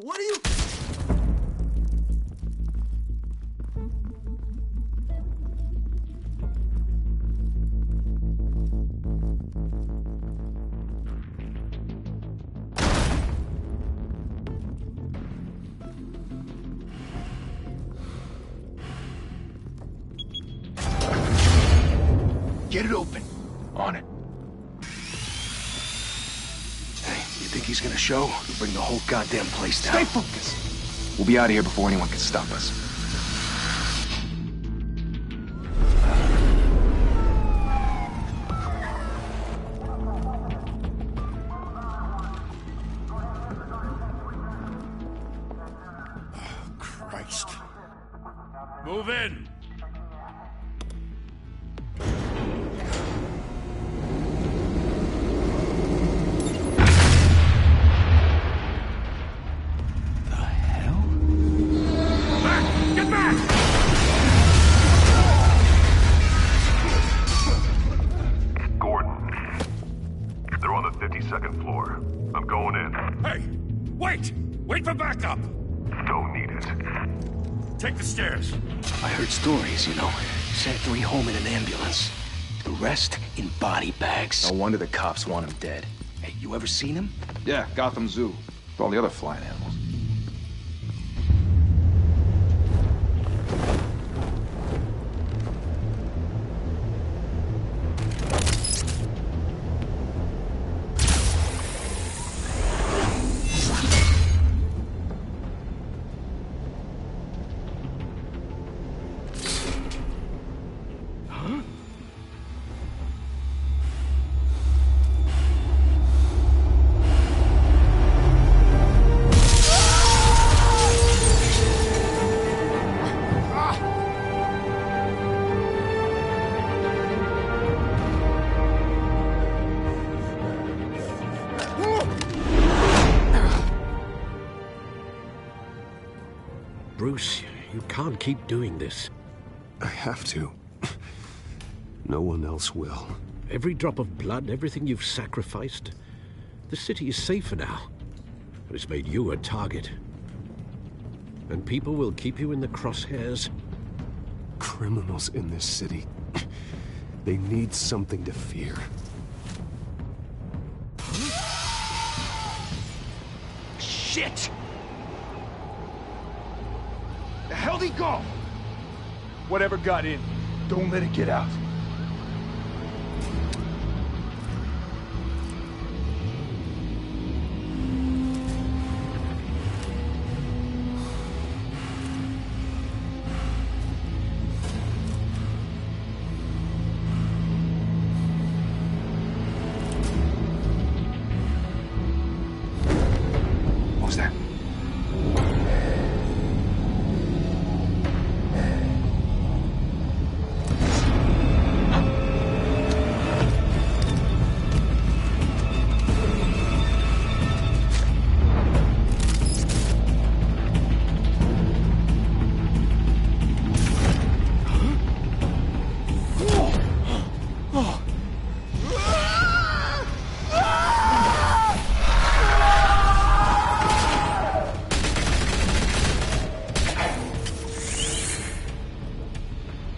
What are you... Get it open. On it. Hey, you think he's gonna show? Bring the whole goddamn place down. Stay focused. We'll be out of here before anyone can stop us. Oh, Christ. Move in! Second floor. I'm going in. Hey! Wait! Wait for backup! Don't need it. Take the stairs. I heard stories, you know. Sent 3 home in an ambulance. The rest in body bags. No wonder the cops want him dead. Hey, you ever seen him? Yeah, Gotham Zoo. With all the other flying animals. Bruce, you can't keep doing this. I have to. No one else will. Every drop of blood, everything you've sacrificed. The city is safer now. It's made you a target. And people will keep you in the crosshairs. Criminals in this city. They need something to fear. Shit! The hell'd he go? Whatever got in, don't let it get out. What was that?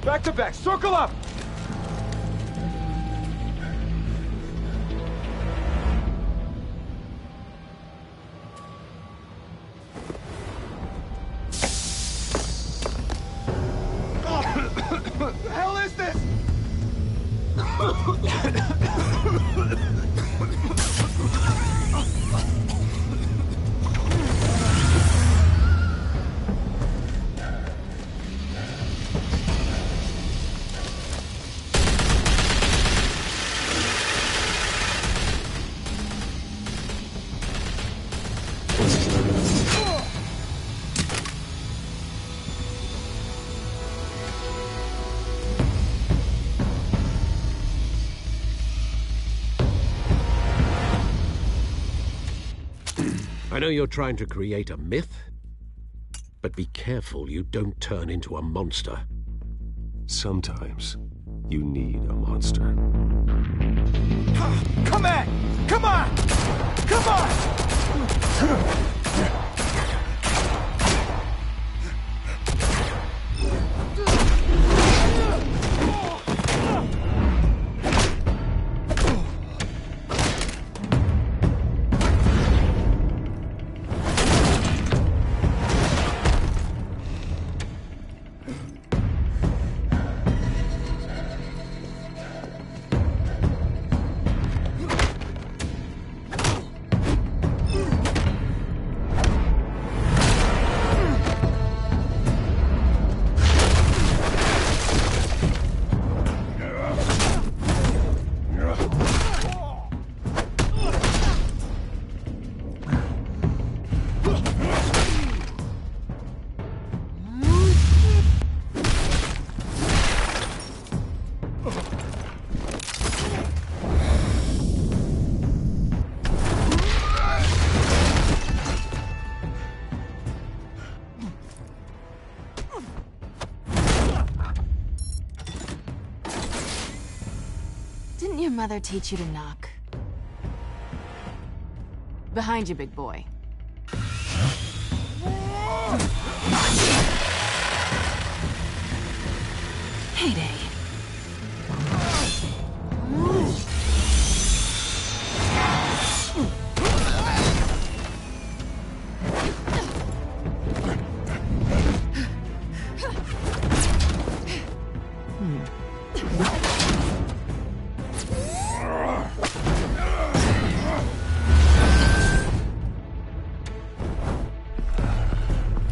Back to back, circle up! What the hell is this? I know you're trying to create a myth, but be careful you don't turn into a monster. Sometimes you need a monster. Come on! Come on! Come on! Didn't your mother teach you to knock? Behind you, big boy. Heyday.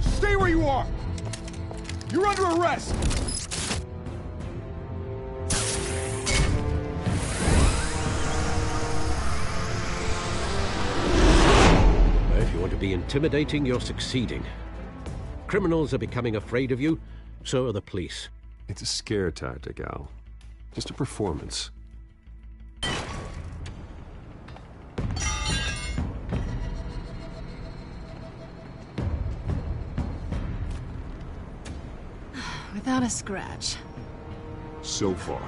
Stay where you are! You're under arrest! If you want to be intimidating, you're succeeding. Criminals are becoming afraid of you, so are the police. It's a scare tactic, Al. Just a performance. Without a scratch. So far.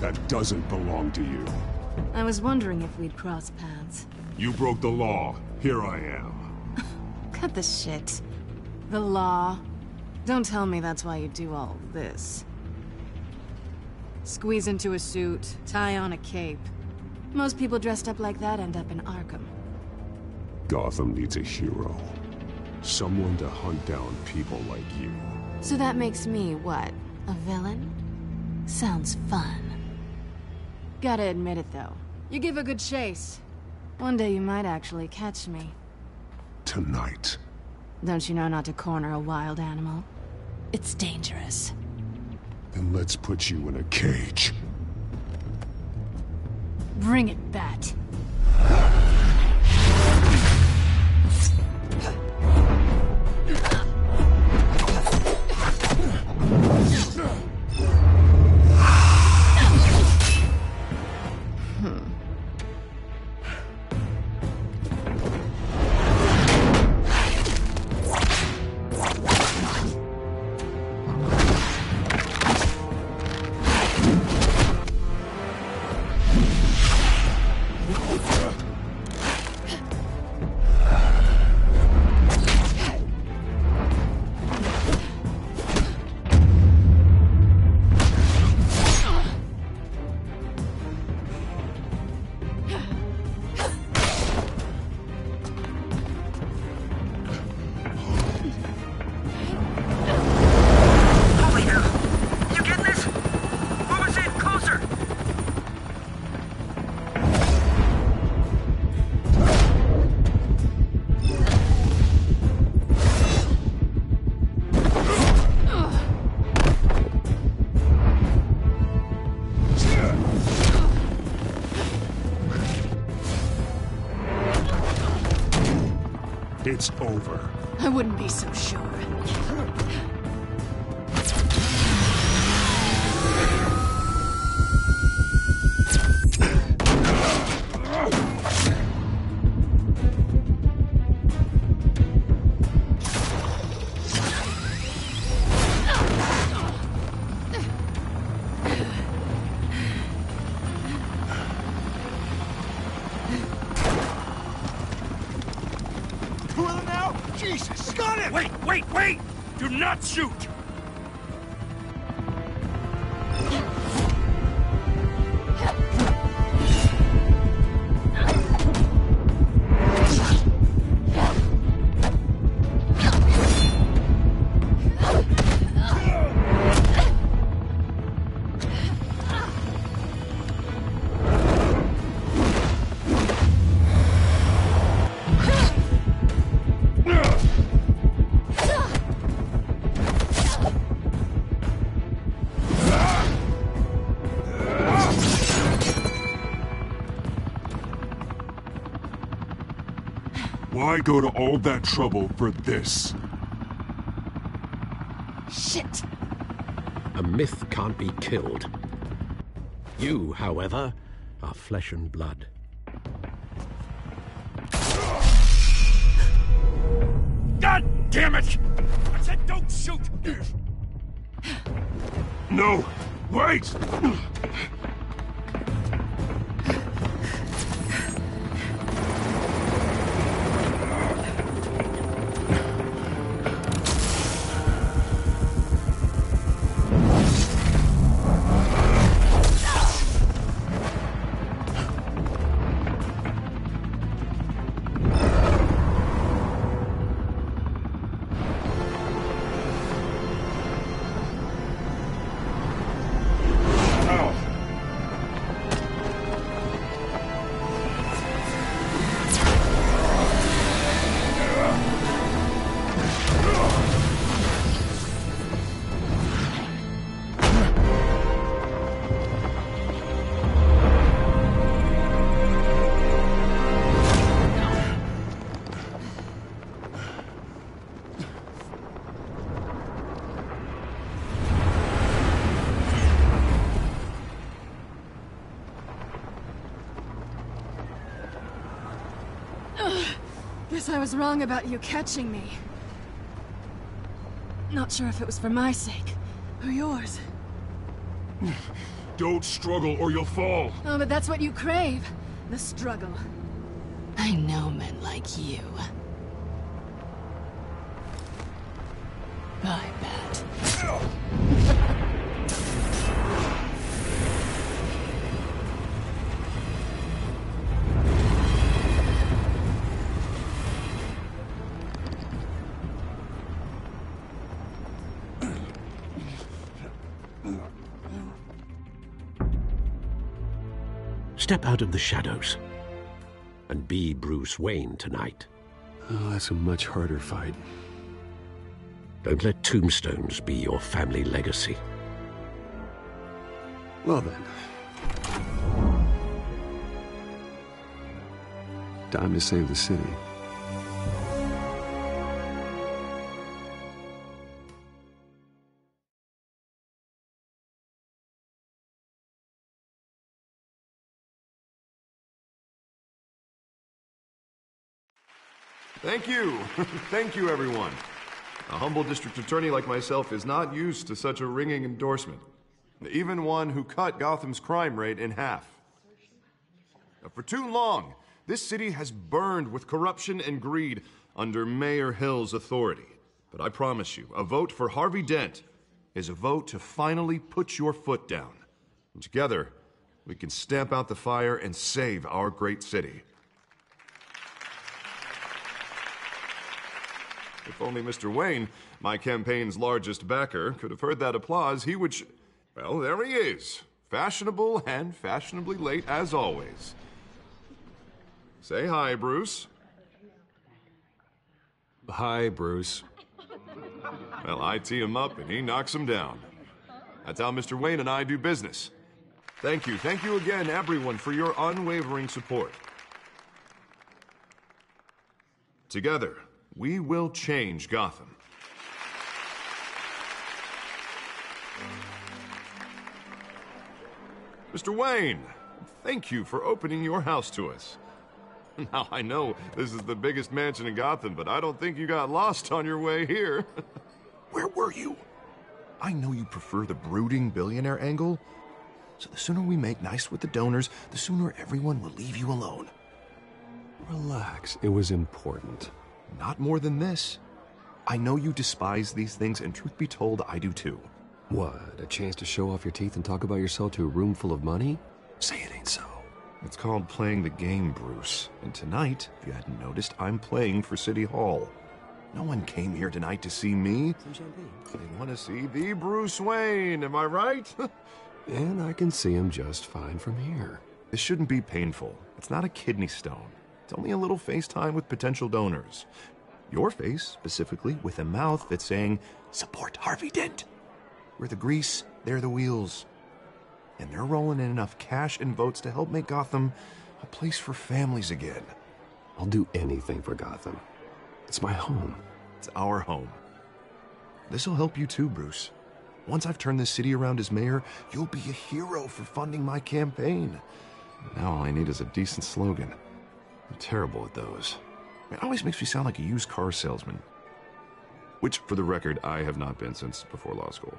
That doesn't belong to you. I was wondering if we'd cross paths. You broke the law. Here I am. Cut the shit. The law. Don't tell me that's why you do all this. Squeeze into a suit, tie on a cape. Most people dressed up like that end up in Arkham. Gotham needs a hero. Someone to hunt down people like you. So that makes me, what, a villain? Sounds fun. Gotta admit it, though. You give a good chase. One day you might actually catch me. Tonight. Don't you know not to corner a wild animal? It's dangerous. Then let's put you in a cage. Bring it, Bat. It's over. I wouldn't be so sure. Jesus! Got him! Wait! Do not shoot! Why go to all that trouble for this? Shit! A myth can't be killed. You, however, are flesh and blood. God damn it! I said don't shoot! No! Wait! Guess I was wrong about you catching me. Not sure if it was for my sake, or yours. Don't struggle or you'll fall. Oh, but that's what you crave. The struggle. I know men like you. I bet. Step out of the shadows and be Bruce Wayne tonight. Oh, that's a much harder fight. Don't let tombstones be your family legacy. Well then. Time to save the city. Thank you. Thank you, everyone. A humble district attorney like myself is not used to such a ringing endorsement. Even one who cut Gotham's crime rate in half. For too long, this city has burned with corruption and greed under Mayor Hill's authority. But I promise you, a vote for Harvey Dent is a vote to finally put your foot down. And together, we can stamp out the fire and save our great city. If only Mr. Wayne, my campaign's largest backer, could have heard that applause, he would well, there he is. Fashionable and fashionably late as always. Say hi, Bruce. Hi, Bruce. Well, I tee him up and he knocks him down. That's how Mr. Wayne and I do business. Thank you again, everyone, for your unwavering support. Together, we will change Gotham. Mr. Wayne, thank you for opening your house to us. Now, I know this is the biggest mansion in Gotham, but I don't think you got lost on your way here. Where were you? I know you prefer the brooding billionaire angle, so the sooner we make nice with the donors, the sooner everyone will leave you alone. Relax, it was important. Not more than this. I know you despise these things, and truth be told, I do too. What, a chance to show off your teeth and talk about yourself to a room full of money? Say it ain't so. It's called playing the game, Bruce. And tonight, if you hadn't noticed, I'm playing for City Hall. No one came here tonight to see me. Some champagne. They want to see the Bruce Wayne, am I right? And I can see him just fine from here. This shouldn't be painful. It's not a kidney stone. It's only a little FaceTime with potential donors. Your face, specifically, with a mouth that's saying, support Harvey Dent. We're the grease, they're the wheels. And they're rolling in enough cash and votes to help make Gotham a place for families again. I'll do anything for Gotham. It's my home. It's our home. This'll help you too, Bruce. Once I've turned this city around as mayor, you'll be a hero for funding my campaign. Now all I need is a decent slogan. I'm terrible at those. It always makes me sound like a used car salesman. Which, for the record, I have not been since before law school.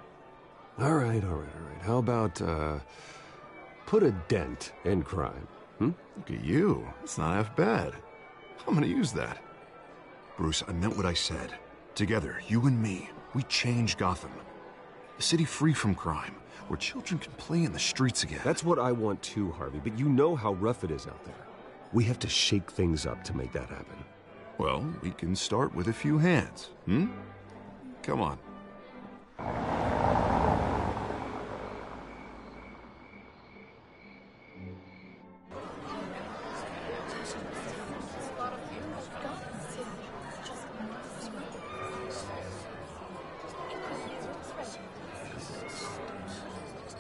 All right. How about, put a dent in crime? Look at you. It's not half bad. I'm gonna use that. Bruce, I meant what I said. Together, you and me, we change Gotham. A city free from crime, where children can play in the streets again. That's what I want too, Harvey, but you know how rough it is out there. We have to shake things up to make that happen. Well, we can start with a few hands, Come on.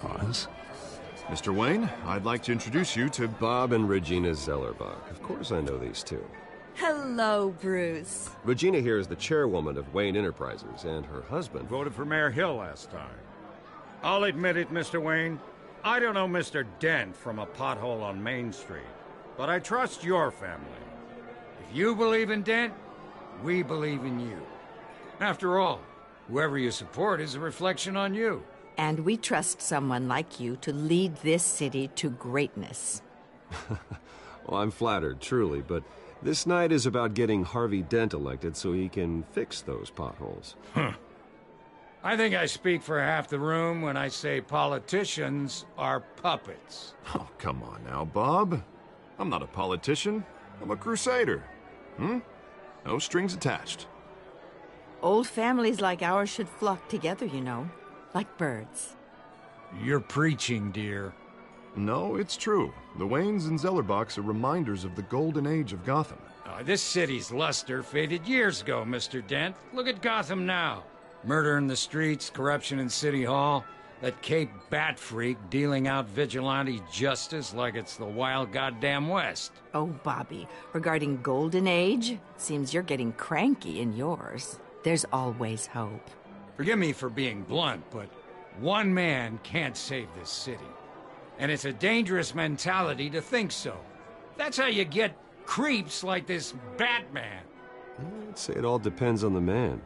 Pause. Mr. Wayne, I'd like to introduce you to Bob and Regina Zellerbach. Of course I know these two. Hello, Bruce. Regina here is the chairwoman of Wayne Enterprises, and her husband... Voted for Mayor Hill last time. I'll admit it, Mr. Wayne. I don't know Mr. Dent from a pothole on Main Street, but I trust your family. If you believe in Dent, we believe in you. After all, whoever you support is a reflection on you. And we trust someone like you to lead this city to greatness. Well, I'm flattered, truly, but this night is about getting Harvey Dent elected so he can fix those potholes. I think I speak for half the room when I say politicians are puppets. Oh, come on now, Bob. I'm not a politician. I'm a crusader. No strings attached. Old families like ours should flock together, you know, like birds. You're preaching, dear. No, it's true. The Waynes and Zellerbachs are reminders of the golden age of Gotham. This city's luster faded years ago, Mr. Dent. Look at Gotham now. Murder in the streets, corruption in City Hall, that Cape Bat freak dealing out vigilante justice like it's the wild goddamn West. Oh, Bobby, regarding Golden Age, seems you're getting cranky in yours. There's always hope. Forgive me for being blunt, but one man can't save this city. And it's a dangerous mentality to think so. That's how you get creeps like this Batman. I'd say it all depends on the man.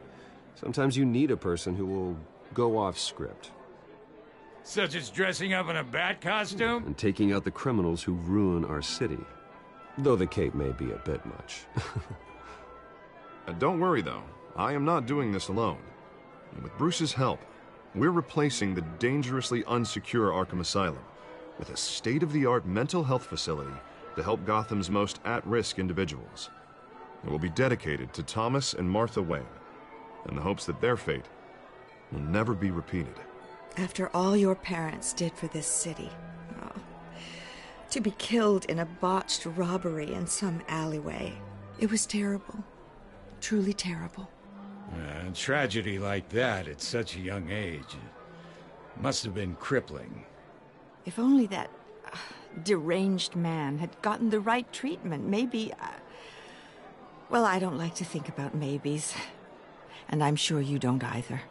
Sometimes you need a person who will go off script. Such as dressing up in a bat costume? And taking out the criminals who ruin our city. Though the cape may be a bit much. Don't worry, though. I am not doing this alone. And with Bruce's help, we're replacing the dangerously unsecure Arkham Asylum with a state-of-the-art mental health facility to help Gotham's most at-risk individuals. It will be dedicated to Thomas and Martha Wayne, in the hopes that their fate will never be repeated. After all your parents did for this city, to be killed in a botched robbery in some alleyway, it was terrible. Truly terrible. A tragedy like that at such a young age must have been crippling. If only that deranged man had gotten the right treatment, maybe... Well, I don't like to think about maybes. And I'm sure you don't either.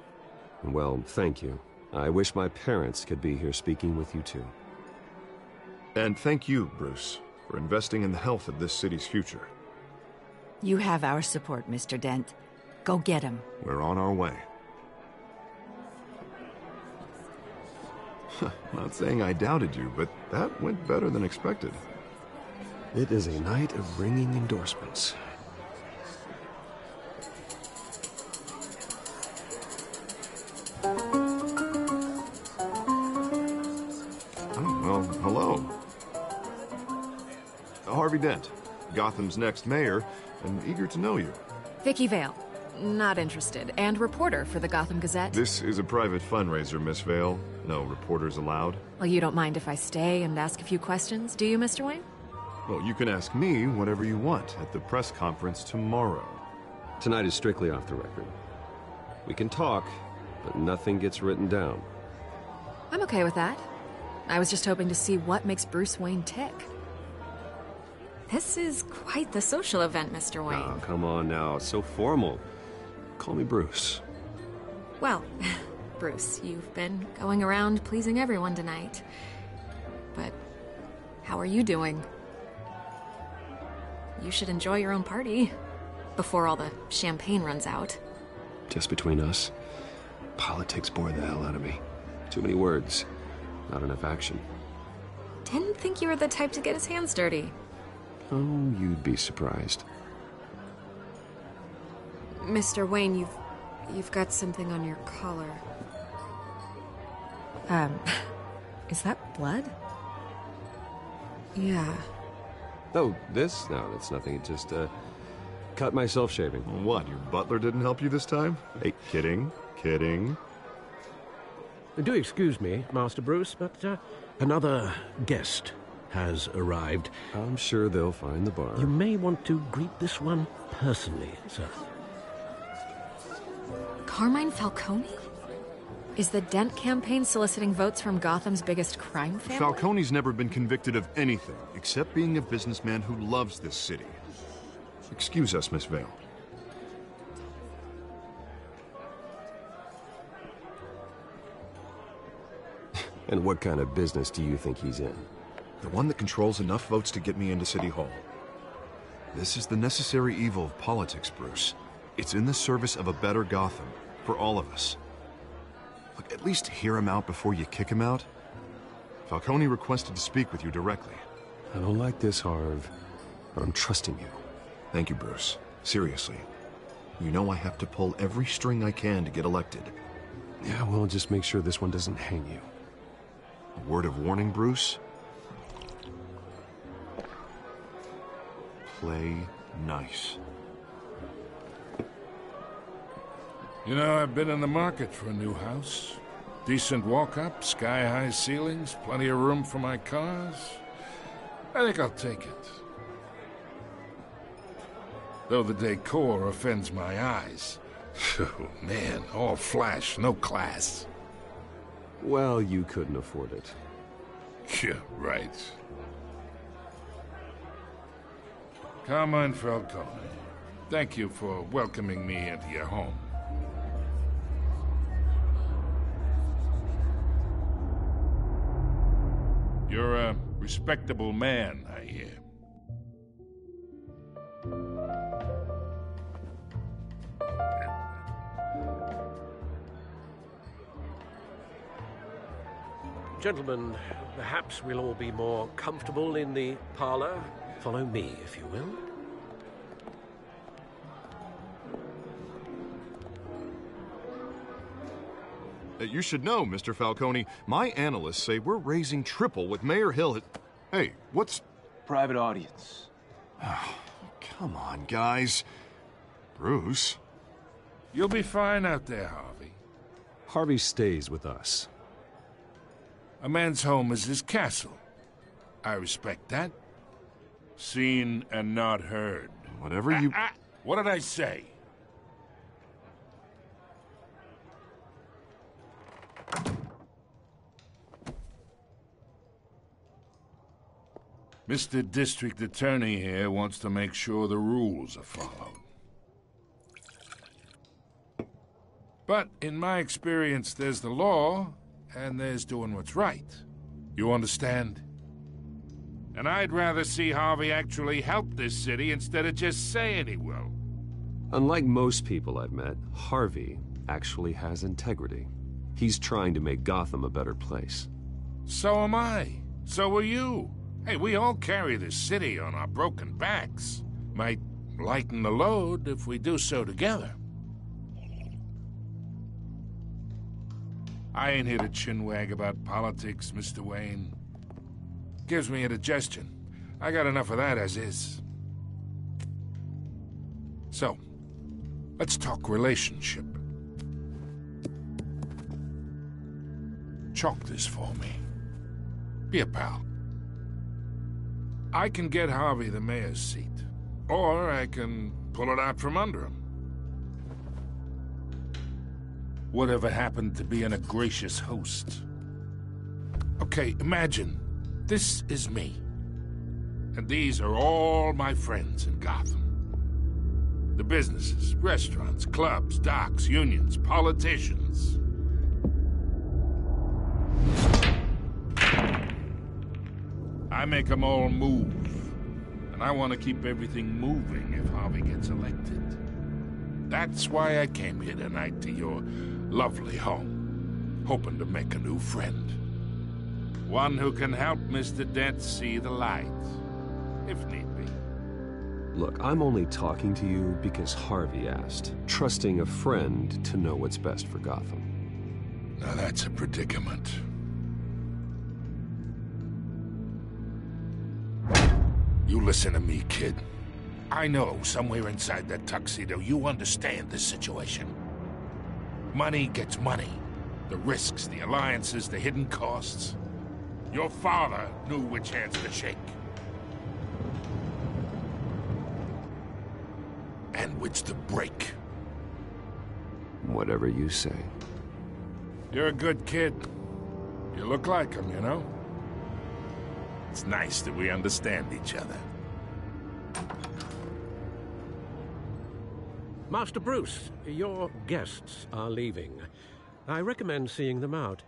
Well, thank you. I wish my parents could be here speaking with you too. And thank you, Bruce, for investing in the health of this city's future. You have our support, Mr. Dent. Go get him. We're on our way. Not saying I doubted you, but that went better than expected. It is a night of ringing endorsements. Well, hello. Harvey Dent, Gotham's next mayor, and eager to know you. Vicky Vale. Not interested. And reporter for the Gotham Gazette. This is a private fundraiser, Miss Vale. No reporters allowed. Well, you don't mind if I stay and ask a few questions, do you, Mr. Wayne? Well, you can ask me whatever you want at the press conference tomorrow. Tonight is strictly off the record. We can talk, but nothing gets written down. I'm okay with that. I was just hoping to see what makes Bruce Wayne tick. This is quite the social event, Mr. Wayne. Oh, come on now. It's so formal. Call me Bruce. Well, Bruce. You've been going around pleasing everyone tonight. But how are you doing? You should enjoy your own party before all the champagne runs out. Just between us, politics bore the hell out of me. Too many words, not enough action. Didn't think you were the type to get his hands dirty. Oh, you'd be surprised. Mr. Wayne, you've got something on your collar. Is that blood? Yeah. Oh, this? No, that's nothing. It just, cut myself shaving. What, your butler didn't help you this time? Hey, kidding. Do excuse me, Master Bruce, but another guest has arrived. I'm sure they'll find the bar. You may want to greet this one personally, sir. Carmine Falcone? Is the Dent campaign soliciting votes from Gotham's biggest crime family? Falcone's never been convicted of anything, except being a businessman who loves this city. Excuse us, Miss Vale. And what kind of business do you think he's in? The one that controls enough votes to get me into City Hall. This is the necessary evil of politics, Bruce. It's in the service of a better Gotham, for all of us. Look, at least hear him out before you kick him out. Falcone requested to speak with you directly. I don't like this, Harv, but I'm trusting you. Thank you, Bruce. Seriously. You know I have to pull every string I can to get elected. Yeah, well, just make sure this one doesn't hang you. A word of warning, Bruce? Play nice. You know, I've been in the market for a new house. Decent walk-up, sky-high ceilings, plenty of room for my cars. I think I'll take it. Though the decor offends my eyes. Oh, man, all flash, no class. Well, you couldn't afford it. Yeah, right. Carmine Falcone, thank you for welcoming me into your home. You're a respectable man, I hear. Gentlemen, perhaps we'll all be more comfortable in the parlor. Follow me, if you will. You should know, Mr. Falcone, my analysts say we're raising triple what Mayor Hill had... Hey, what's... Private audience. Oh, come on, guys. Bruce? You'll be fine out there, Harvey. Harvey stays with us. A man's home is his castle. I respect that. Seen and not heard. Whatever you... What did I say? Mr. District Attorney here wants to make sure the rules are followed. But in my experience, there's the law, and there's doing what's right. You understand? And I'd rather see Harvey actually help this city instead of just saying he will. Unlike most people I've met, Harvey actually has integrity. He's trying to make Gotham a better place. So am I. So are you. Hey, we all carry this city on our broken backs. Might lighten the load if we do so together. I ain't here to chinwag about politics, Mr. Wayne. Gives me indigestion. I got enough of that as is. So, let's talk relationship. Chalk this for me. Be a pal. I can get Harvey the mayor's seat, or I can pull it out from under him. Whatever happened to being a gracious host? Okay, imagine, this is me. And these are all my friends in Gotham. The businesses, restaurants, clubs, docks, unions, politicians. I make them all move. And I want to keep everything moving if Harvey gets elected. That's why I came here tonight to your lovely home, hoping to make a new friend. One who can help Mr. Dent see the light, if need be. Look, I'm only talking to you because Harvey asked, trusting a friend to know what's best for Gotham. Now that's a predicament. You listen to me, kid. I know somewhere inside that tuxedo you understand this situation. Money gets money. The risks, the alliances, the hidden costs. Your father knew which hands to shake. And which to break. Whatever you say. You're a good kid. You look like him, you know? It's nice that we understand each other. Master Bruce, your guests are leaving. I recommend seeing them out.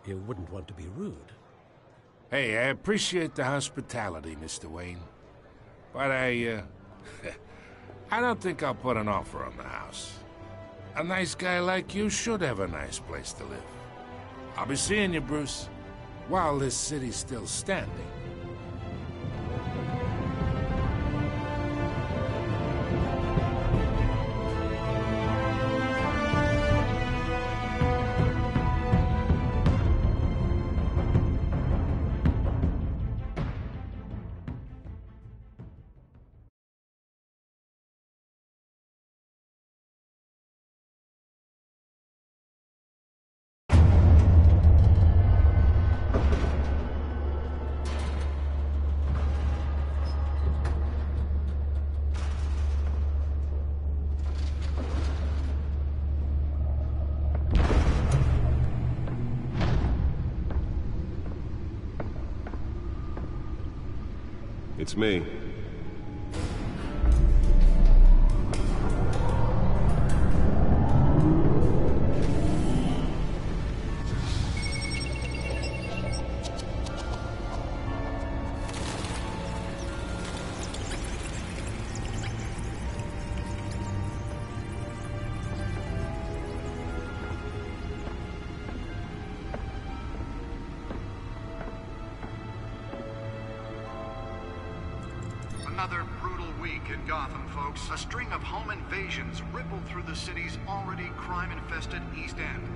You wouldn't want to be rude. Hey, I appreciate the hospitality, Mr. Wayne. But I don't think I'll put an offer on the house. A nice guy like you should have a nice place to live. I'll be seeing you, Bruce, while this city's still standing. It's me. Another brutal week in Gotham, folks. A string of home invasions rippled through the city's already crime-infested East End.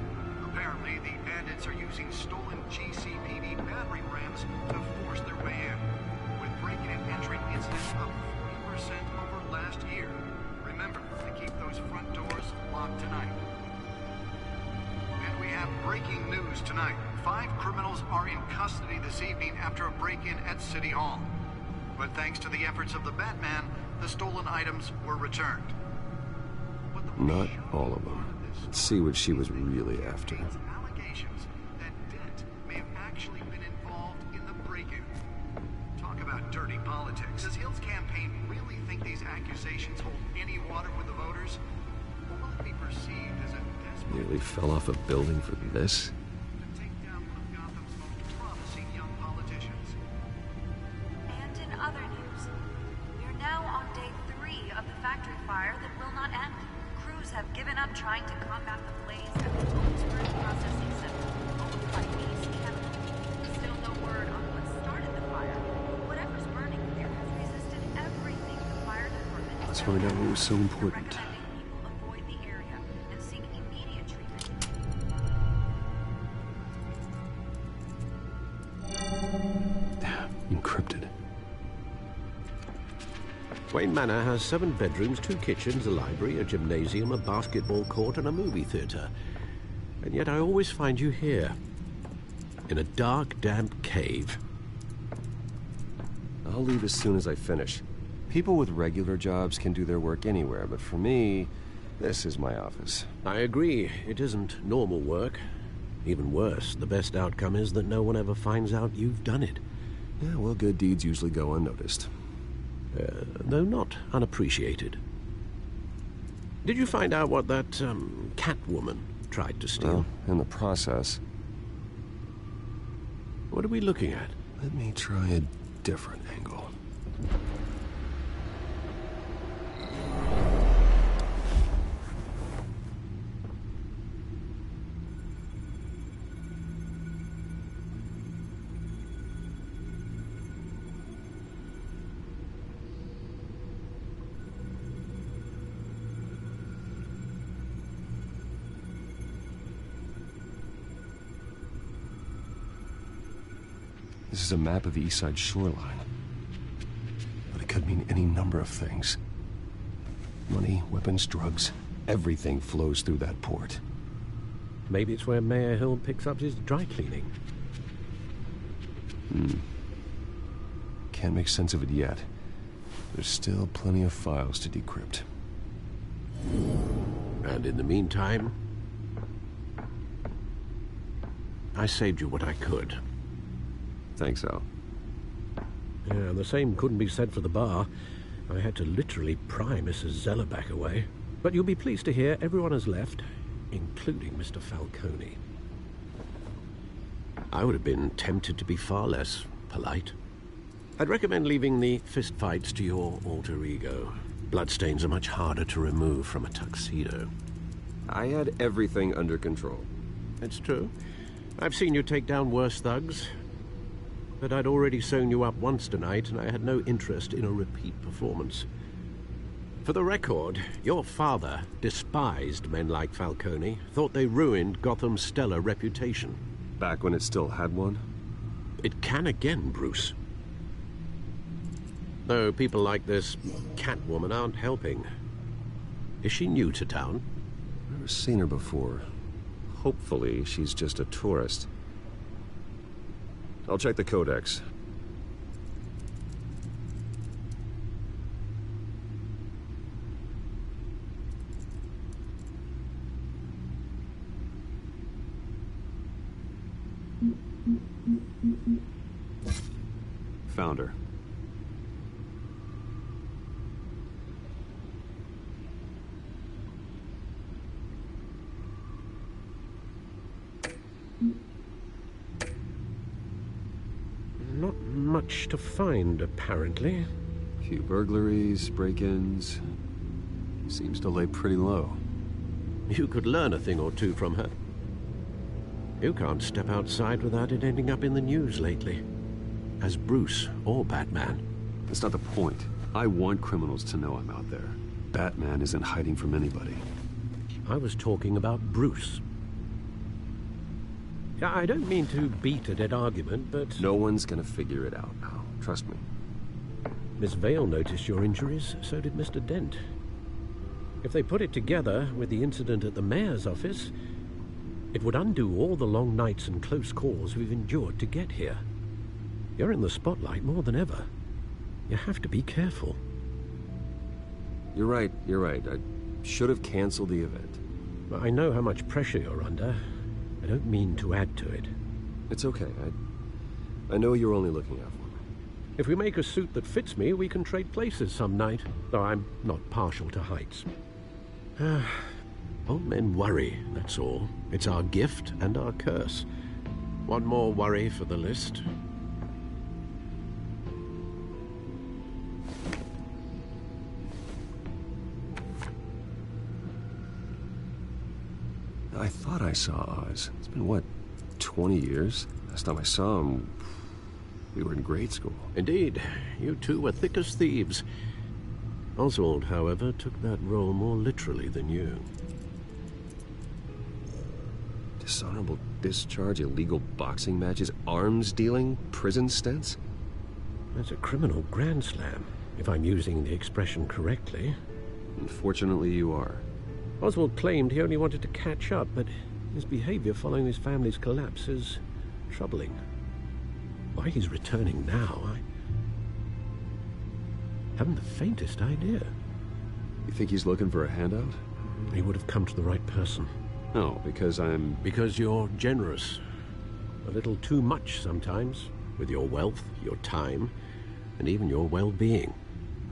Apparently, the bandits are using stolen GCPD battering rams to force their way in, with breaking and entering incidents up 40% over last year. Remember to keep those front doors locked tonight. And we have breaking news tonight. 5 criminals are in custody this evening after a break-in at City Hall. But thanks to the efforts of the Batman, the stolen items were returned. Not all of them. Let's see what she was really after. Allegations that Dent may have actually been involved in the break-in. Talk about dirty politics. Does Hill's campaign really think these accusations hold any water with the voters? Or will it be perceived as a desperate... Nearly fell off a building for this? Other news. We're now on day 3 of the factory fire that will not end. Crews have given up trying to combat the blaze at the Owensboro processing center, owned by East Chemical. Still no word on what started the fire. Whatever's burning there has resisted everything the fire department has. Let's find out what was so important. People avoid the area and seek immediate treatment. Encrypted. Wayne Manor has 7 bedrooms, 2 kitchens, a library, a gymnasium, a basketball court, and a movie theater. And yet I always find you here, in a dark, damp cave. I'll leave as soon as I finish. People with regular jobs can do their work anywhere, but for me, this is my office. I agree. It isn't normal work. Even worse, the best outcome is that no one ever finds out you've done it. Yeah, well, good deeds usually go unnoticed. Though not unappreciated. Did you find out what that, Catwoman tried to steal? Well, in the process. What are we looking at? Let me try a different angle. This is a map of the East Side shoreline. But it could mean any number of things. Money, weapons, drugs, everything flows through that port. Maybe it's where Mayor Hill picks up his dry cleaning. Can't make sense of it yet. There's still plenty of files to decrypt. And in the meantime, I saved you what I could. Thanks, Al. Yeah, the same couldn't be said for the bar. I had to literally pry Mrs. Zellerback away. But you'll be pleased to hear everyone has left, including Mr. Falcone. I would have been tempted to be far less polite. I'd recommend leaving the fistfights to your alter ego. Bloodstains are much harder to remove from a tuxedo. I had everything under control. It's true. I've seen you take down worse thugs. But I'd already sewn you up once tonight, and I had no interest in a repeat performance. For the record, your father despised men like Falcone, thought they ruined Gotham's stellar reputation. Back when it still had one? It can again, Bruce. Though people like this Catwoman aren't helping. Is she new to town? Never seen her before. Hopefully, she's just a tourist. I'll check the codex. Found her. Not much to find, apparently. A few burglaries, break-ins. Seems to lay pretty low. You could learn a thing or two from her. You can't step outside without it ending up in the news lately. As Bruce or Batman. That's not the point. I want criminals to know I'm out there. Batman isn't hiding from anybody. I was talking about Bruce. I don't mean to beat a dead argument, but... No one's gonna figure it out now. Trust me. Miss Vale noticed your injuries, so did Mr. Dent. If they put it together with the incident at the mayor's office, it would undo all the long nights and close calls we've endured to get here. You're in the spotlight more than ever. You have to be careful. You're right. I should have canceled the event. I know how much pressure you're under. I don't mean to add to it. It's okay. I know you're only looking out for me. If we make a suit that fits me, we can trade places some night, though I'm not partial to heights. Old men worry, that's all. It's our gift and our curse. One more worry for the list. I thought I saw Oz. It's been, what, 20 years? Last time I saw him, we were in grade school. Indeed. You two were thick as thieves. Oswald, however, took that role more literally than you. Dishonorable discharge, illegal boxing matches, arms dealing, prison stints? That's a criminal grand slam, if I'm using the expression correctly. Unfortunately, you are. Oswald claimed he only wanted to catch up, but his behavior following his family's collapse is troubling. Why he's returning now, I haven't the faintest idea. You think he's looking for a handout? He would have come to the right person. No, because I'm... Because you're generous. A little too much sometimes, with your wealth, your time, and even your well-being.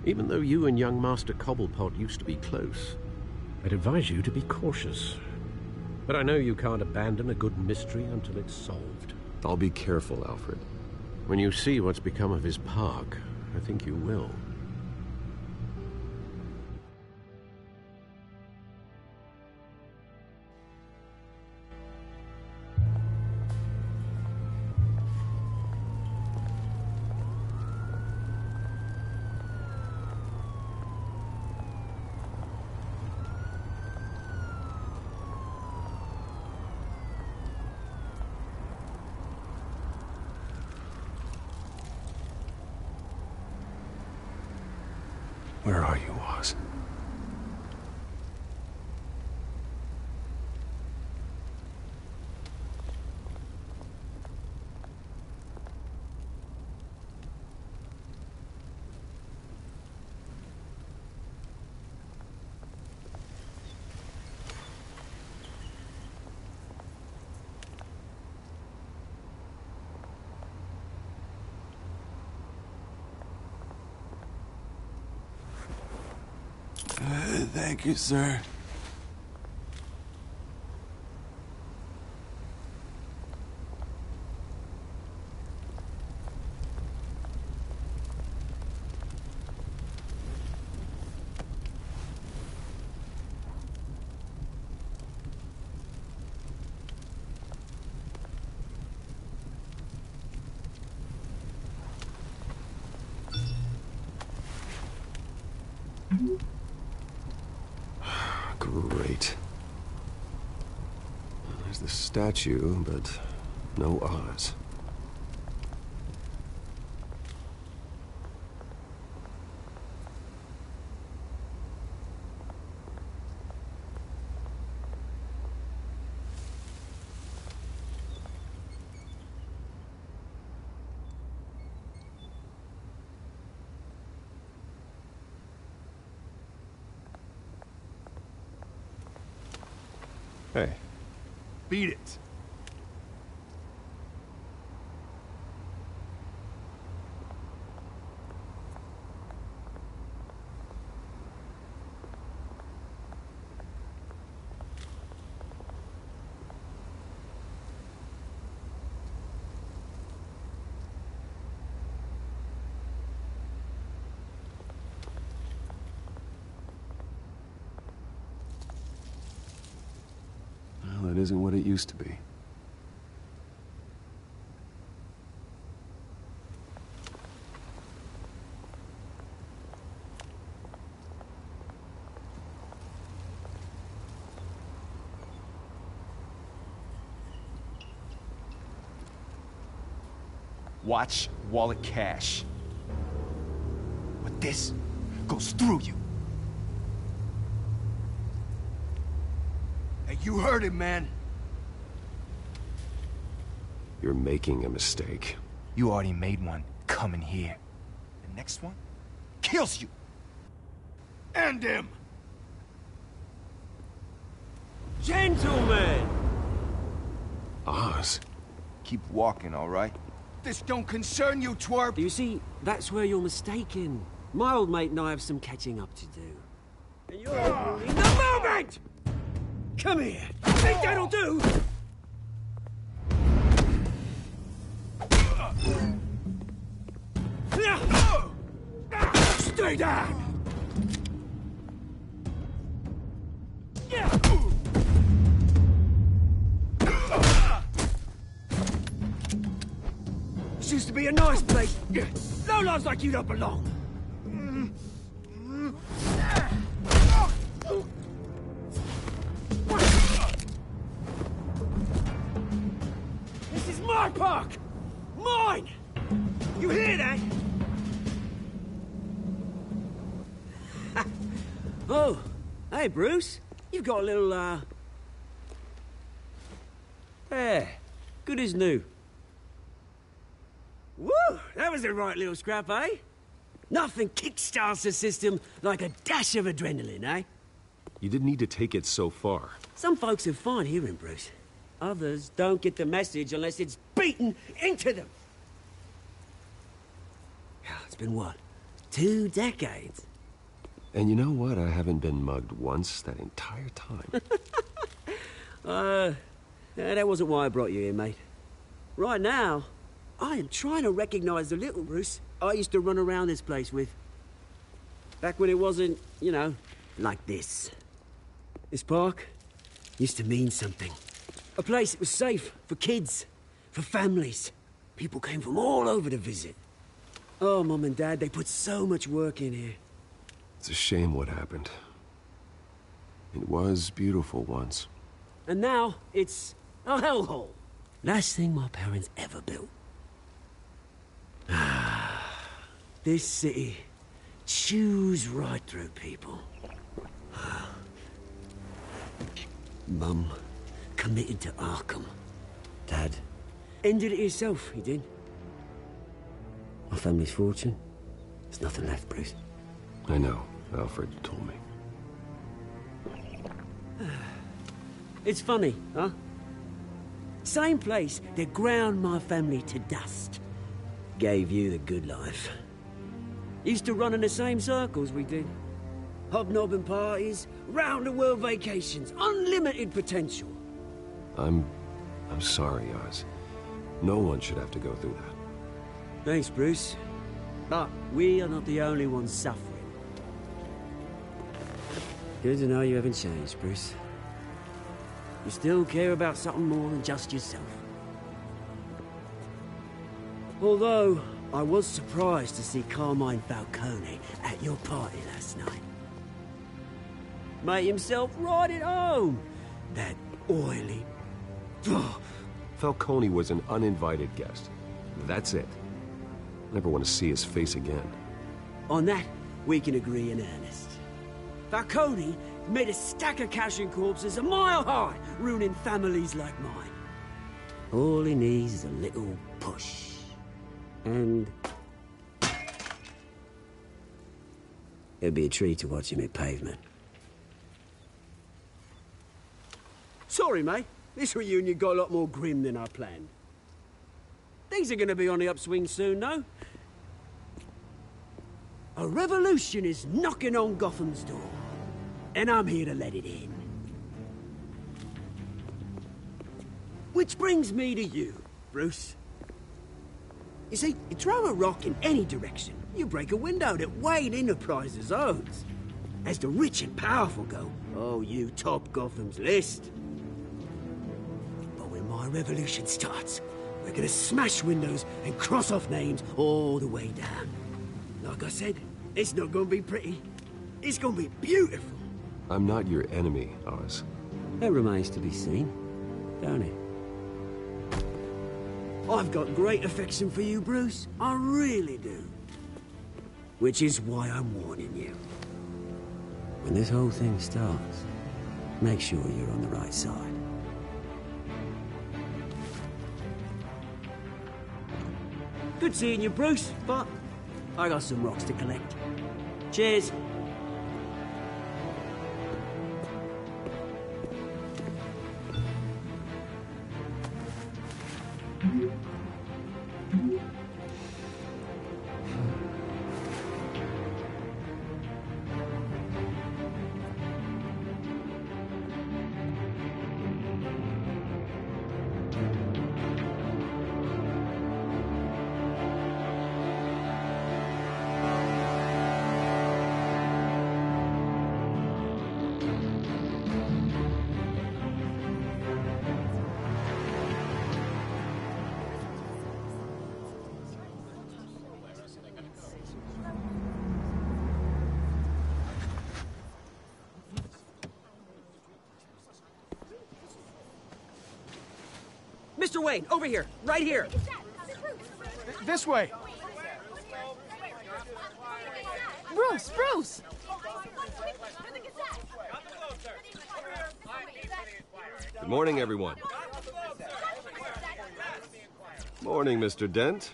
Even though you and young Master Cobblepot used to be close, I'd advise you to be cautious. But I know you can't abandon a good mystery until it's solved. I'll be careful, Alfred. When you see what's become of his park, I think you will. Where are you, Oz? Thank you, sir. Great. There's the statue, but no Oz. Hey. Beat it. Well, that isn't what it used to be. Watch wallet cash. But this goes through you. Hey, you heard it, man. You're making a mistake. You already made one coming here. The next one kills you. End him! Gentlemen! Oz? Keep walking, all right? This don't concern you, twerp! You see, that's where you're mistaken. My old mate and I have some catching up to do. And you're in the moment! Come here! Think that'll do? Stay down! This used to be a nice place. No lives like you don't belong. This is my park! Mine! You hear that? Oh, hey, Bruce. You've got a little, There. Good as new. Woo! That was a right little scrap, eh? Nothing kickstarts the system like a dash of adrenaline, eh? You didn't need to take it so far. Some folks are fine hearing, Bruce. Others don't get the message unless it's beaten into them. It's been, what, 2 decades? And you know what? I haven't been mugged once that entire time. That wasn't why I brought you here, mate. Right now, I am trying to recognize the little Bruce I used to run around this place with. Back when it wasn't, you know, like this. This park used to mean something. A place that was safe for kids, for families. People came from all over to visit. Oh, Mum and Dad, they put so much work in here. It's a shame what happened. It was beautiful once. And now, it's a hellhole. Last thing my parents ever built. This city chews right through people. Mum committed to Arkham. Dad ended it himself, he did. My family's fortune. There's nothing left, Bruce. I know. Alfred told me. It's funny, huh? Same place that ground my family to dust. Gave you the good life. Used to run in the same circles we did. Hobnobbing parties, round-the-world vacations, unlimited potential. I'm sorry, Oz. No one should have to go through that. Thanks, Bruce. But we are not the only ones suffering. Good to know you haven't changed, Bruce. You still care about something more than just yourself. Although, I was surprised to see Carmine Falcone at your party last night. Made himself right at home. That oily... Falcone was an uninvited guest. That's it. Never want to see his face again. On that, we can agree in earnest. Falcone made a stack of cash and corpses a mile high, ruining families like mine. All he needs is a little push. And... it'd be a treat to watch him hit pavement. Sorry, mate. This reunion got a lot more grim than I planned. Things are gonna be on the upswing soon, though. A revolution is knocking on Gotham's door. And I'm here to let it in. Which brings me to you, Bruce. You see, you throw a rock in any direction, you break a window that Wayne Enterprises owns. As the rich and powerful go, oh, you top Gotham's list. But when my revolution starts, we're gonna smash windows and cross off names all the way down. Like I said, it's not gonna be pretty. It's gonna be beautiful. I'm not your enemy, Oz. That remains to be seen, don't it? I've got great affection for you, Bruce. I really do. Which is why I'm warning you. When this whole thing starts, make sure you're on the right side. Good seeing you, Bruce, but I got some rocks to collect. Cheers. Mr. Wayne, over here, right here. This way. Bruce, Bruce! Good morning, everyone. Morning, Mr. Dent.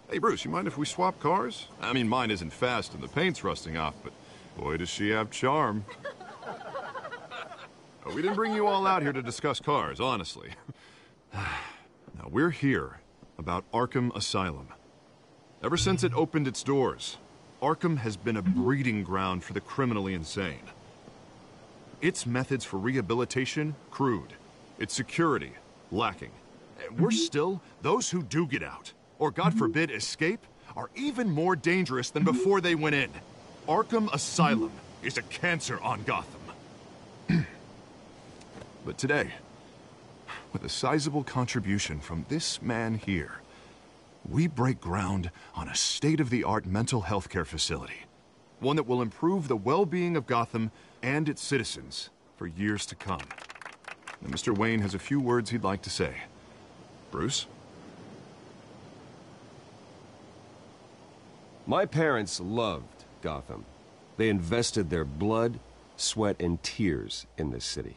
Hey, Bruce, you mind if we swap cars? I mean, mine isn't fast and the paint's rusting off, but boy, does she have charm. We didn't bring you all out here to discuss cars, honestly. Now, we're here about Arkham Asylum. Ever since it opened its doors, Arkham has been a breeding ground for the criminally insane. Its methods for rehabilitation, crude. Its security, lacking. Worse still, those who do get out, or God forbid escape, are even more dangerous than before they went in. Arkham Asylum is a cancer on Gotham. But today, with a sizable contribution from this man here, we break ground on a state-of-the-art mental health care facility. One that will improve the well-being of Gotham and its citizens for years to come. And Mr. Wayne has a few words he'd like to say. Bruce? My parents loved Gotham. They invested their blood, sweat, and tears in this city.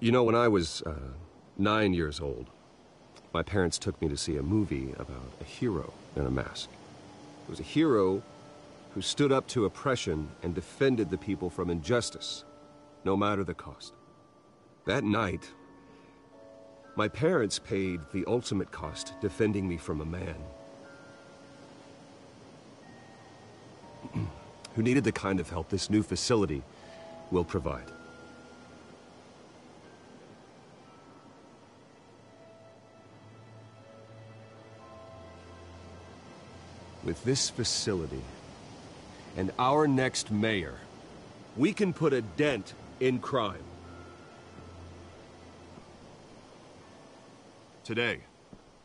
You know, when I was 9 years old, my parents took me to see a movie about a hero in a mask. It was a hero who stood up to oppression and defended the people from injustice, no matter the cost. That night, my parents paid the ultimate cost defending me from a man who needed the kind of help this new facility will provide. With this facility and our next mayor, we can put a dent in crime. Today,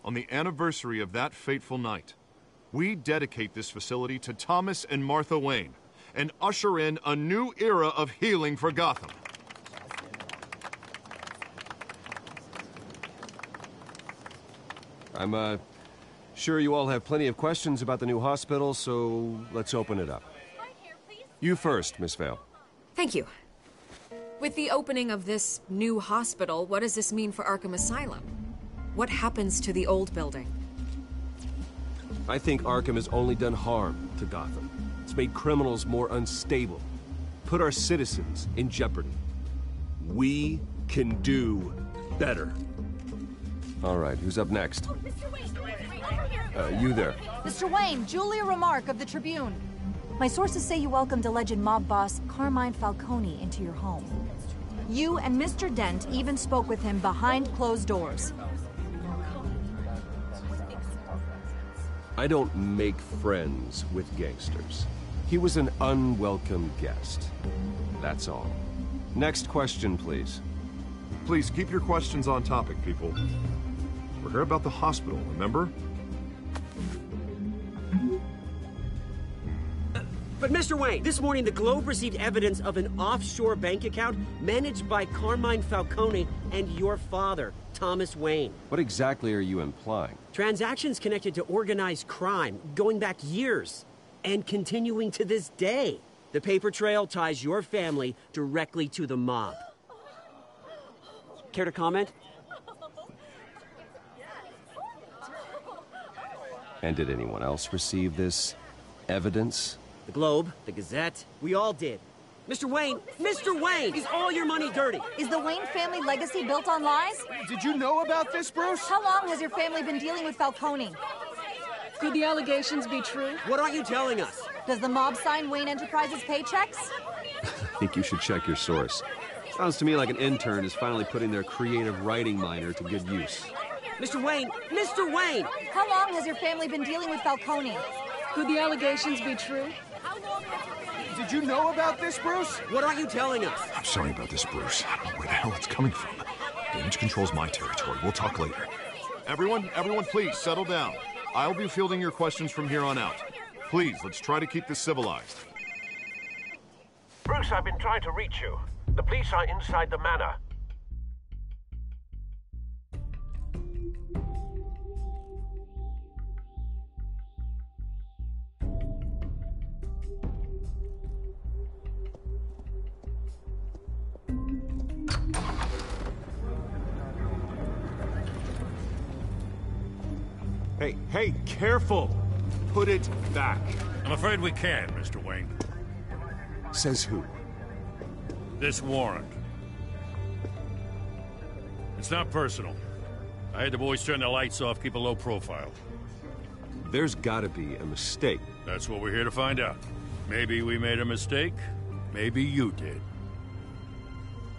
on the anniversary of that fateful night, we dedicate this facility to Thomas and Martha Wayne and usher in a new era of healing for Gotham. I'm sure you all have plenty of questions about the new hospital, so let's open it up. You first, Miss Vale. Thank you. With the opening of this new hospital, what does this mean for Arkham Asylum? What happens to the old building? I think Arkham has only done harm to Gotham. It's made criminals more unstable, put our citizens in jeopardy. We can do better. All right, who's up next? You there. Mr. Wayne, Julia Remark of the Tribune. My sources say you welcomed alleged mob boss Carmine Falcone into your home. You and Mr. Dent even spoke with him behind closed doors. I don't make friends with gangsters. He was an unwelcome guest. That's all. Next question, please. Please keep your questions on topic, people. We're here about the hospital, remember? But Mr. Wayne, this morning the Globe received evidence of an offshore bank account managed by Carmine Falcone and your father, Thomas Wayne. What exactly are you implying? Transactions connected to organized crime, going back years, and continuing to this day. The paper trail ties your family directly to the mob. Care to comment? And did anyone else receive this evidence? The Globe, the Gazette, we all did. Mr. Wayne, is all your money dirty? Is the Wayne family legacy built on lies? Did you know about this, Bruce? How long has your family been dealing with Falcone? Could the allegations be true? What aren't you telling us? Does the mob sign Wayne Enterprises paychecks? I think you should check your source. Sounds to me like an intern is finally putting their creative writing minor to good use. Mr. Wayne! How long has your family been dealing with Falcone? Could the allegations be true? Did you know about this, Bruce? What aren't you telling us? I'm sorry about this, Bruce. I don't know where the hell it's coming from. Damage control's my territory. We'll talk later. Everyone, please, settle down. I'll be fielding your questions from here on out. Please, let's try to keep this civilized. Bruce, I've been trying to reach you. The police are inside the manor. Hey, careful! Put it back. I'm afraid we can't, Mr. Wayne. Says who? This warrant. It's not personal. I had the boys turn the lights off, keep a low profile. There's gotta be a mistake. That's what we're here to find out. Maybe we made a mistake. Maybe you did.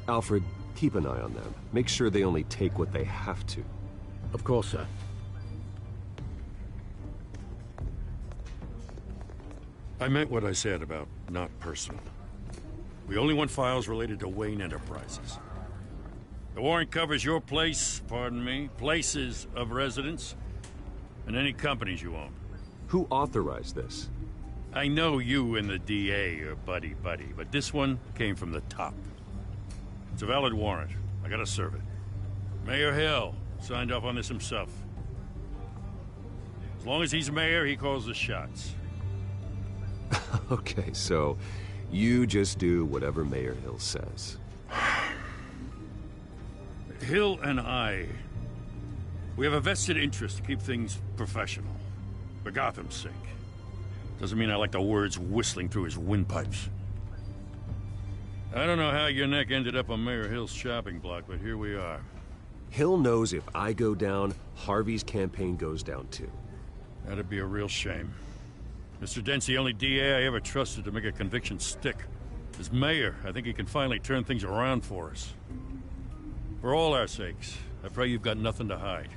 Alfred, Keep an eye on them. Make sure they only take what they have to. Of course, sir. I meant what I said about not personal. We only want files related to Wayne Enterprises. The warrant covers your place, pardon me, places of residence, and any companies you own. Who authorized this? I know you and the DA are buddy-buddy, but this one came from the top. It's a valid warrant. I gotta serve it. Mayor Hill signed off on this himself. As long as he's mayor, he calls the shots. Okay, so you just do whatever Mayor Hill says. Hill and we have a vested interest to keep things professional. For Gotham's sake. Doesn't mean I like the words whistling through his windpipes. I don't know how your neck ended up on Mayor Hill's shopping block, but here we are. Hill knows if I go down, Harvey's campaign goes down too. That'd be a real shame. Mr. Dent's the only DA I ever trusted to make a conviction stick. As mayor, I think he can finally turn things around for us. For all our sakes, I pray you've got nothing to hide.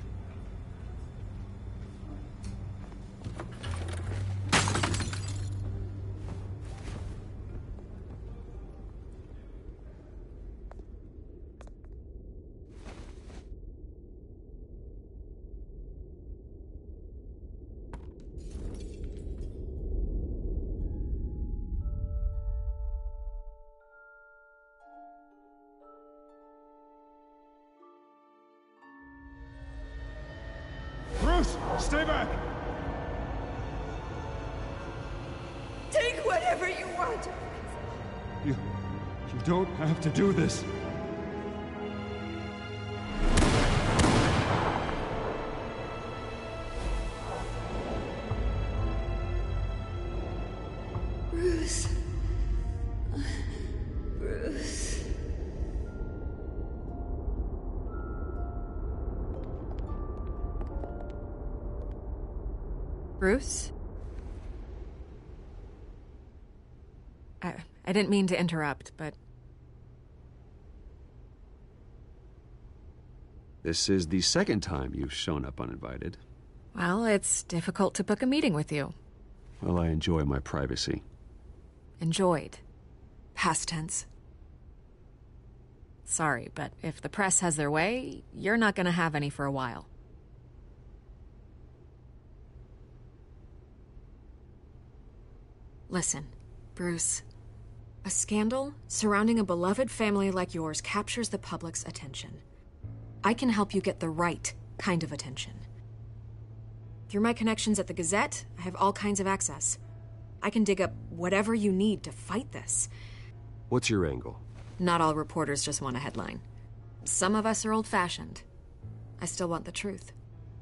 Bruce, stay back! Take whatever you want. You don't have to do this. Bruce. Bruce. Bruce? I didn't mean to interrupt, but... This is the second time you've shown up uninvited. Well, it's difficult to book a meeting with you. Well, I enjoy my privacy. Enjoyed. Past tense. Sorry, but if the press has their way, you're not gonna have any for a while. Listen, Bruce. A scandal surrounding a beloved family like yours captures the public's attention. I can help you get the right kind of attention. Through my connections at the Gazette, I have all kinds of access. I can dig up whatever you need to fight this. What's your angle? Not all reporters just want a headline. Some of us are old-fashioned. I still want the truth.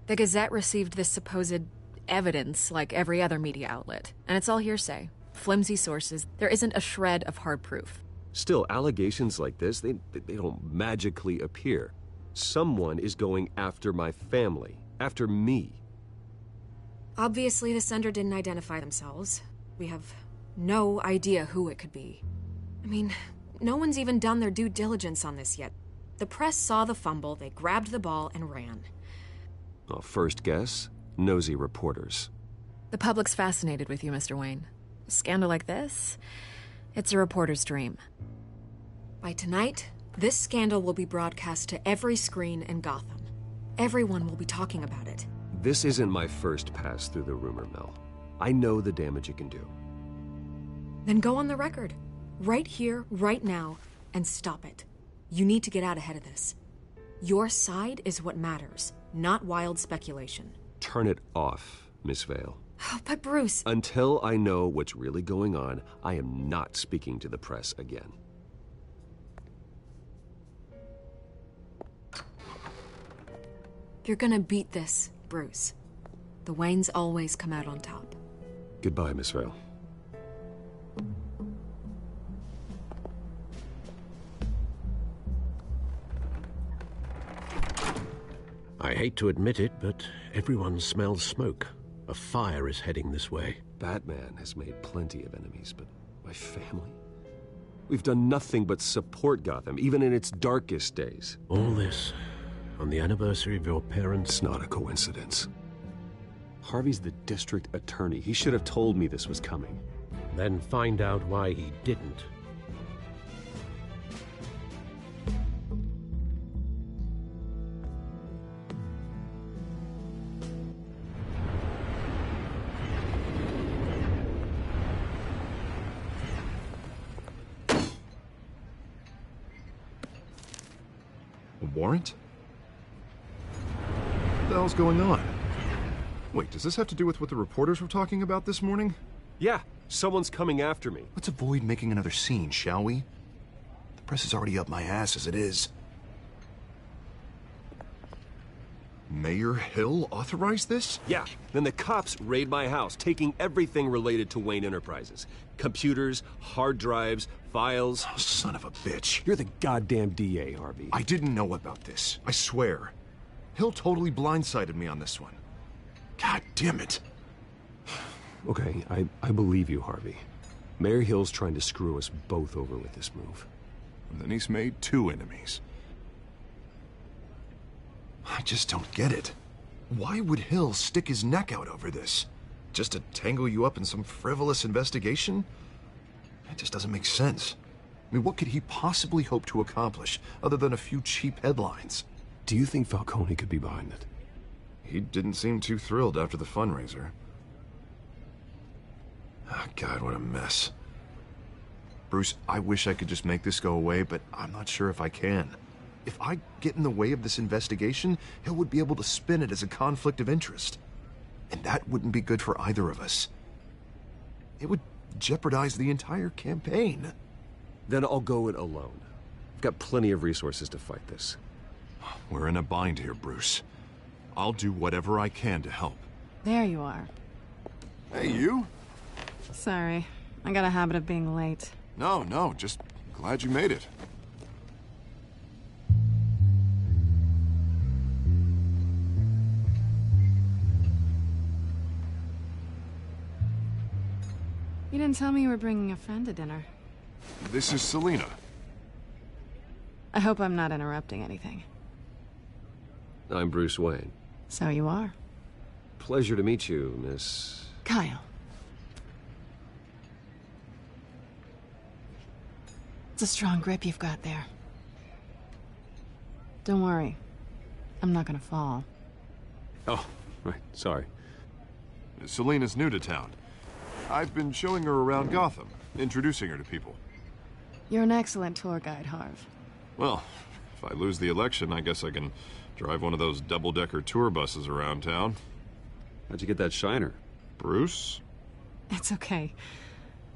The Gazette received this supposed evidence like every other media outlet, and it's all hearsay. Flimsy sources. There isn't a shred of hard proof. Still, allegations like this, they don't magically appear. Someone is going after my family, after me. Obviously, the sender didn't identify themselves. We have no idea who it could be. I mean, no one's even done their due diligence on this yet. The press saw the fumble, they grabbed the ball and ran. Well, first guess, nosy reporters. The public's fascinated with you, Mr. Wayne. A scandal like this, it's a reporter's dream. By tonight, this scandal will be broadcast to every screen in Gotham. Everyone will be talking about it. This isn't my first pass through the rumor mill. I know the damage it can do. Then go on the record. Right here, right now, and stop it. You need to get out ahead of this. Your side is what matters, not wild speculation. Turn it off, Miss Vale. Oh, but Bruce... Until I know what's really going on, I am not speaking to the press again. You're gonna beat this, Bruce. The Waynes always come out on top. Goodbye, Miss Vale. I hate to admit it, but everyone smells smoke. A fire is heading this way. Batman has made plenty of enemies, but my family? We've done nothing but support Gotham, even in its darkest days. All this on the anniversary of your parents'... It's not a coincidence. Harvey's the district attorney. He should have told me this was coming. Then find out why he didn't. A warrant? What the hell's going on? Wait, does this have to do with what the reporters were talking about this morning? Yeah, someone's coming after me. Let's avoid making another scene, shall we? The press is already up my ass as it is. Mayor Hill authorized this? Yeah, then the cops raid my house, taking everything related to Wayne Enterprises. Computers, hard drives, files. Oh, son of a bitch. You're the goddamn DA, Harvey. I didn't know about this. I swear. Hill totally blindsided me on this one. God damn it. Okay, I believe you, Harvey. Mayor Hill's trying to screw us both over with this move. And then he's made 2 enemies. I just don't get it. Why would Hill stick his neck out over this? Just to tangle you up in some frivolous investigation? It just doesn't make sense. I mean, what could he possibly hope to accomplish other than a few cheap headlines? Do you think Falcone could be behind it? He didn't seem too thrilled after the fundraiser. Oh, God, what a mess. Bruce, I wish I could just make this go away, but I'm not sure if I can. If I get in the way of this investigation, Hill would be able to spin it as a conflict of interest. And that wouldn't be good for either of us. It would jeopardize the entire campaign. Then I'll go it alone. I've got plenty of resources to fight this. We're in a bind here, Bruce. I'll do whatever I can to help. There you are. Hey, you? Sorry. I got a habit of being late. No, just glad you made it. You didn't tell me you were bringing a friend to dinner. This is Selina. I hope I'm not interrupting anything. I'm Bruce Wayne. So you are. Pleasure to meet you, Miss... Kyle. It's a strong grip you've got there. Don't worry. I'm not gonna fall. Oh, right. Sorry. Selina's new to town. I've been showing her around Gotham, introducing her to people. You're an excellent tour guide, Harv. Well, if I lose the election, I guess I can drive one of those double-decker tour buses around town. How'd you get that shiner? Bruce? It's okay.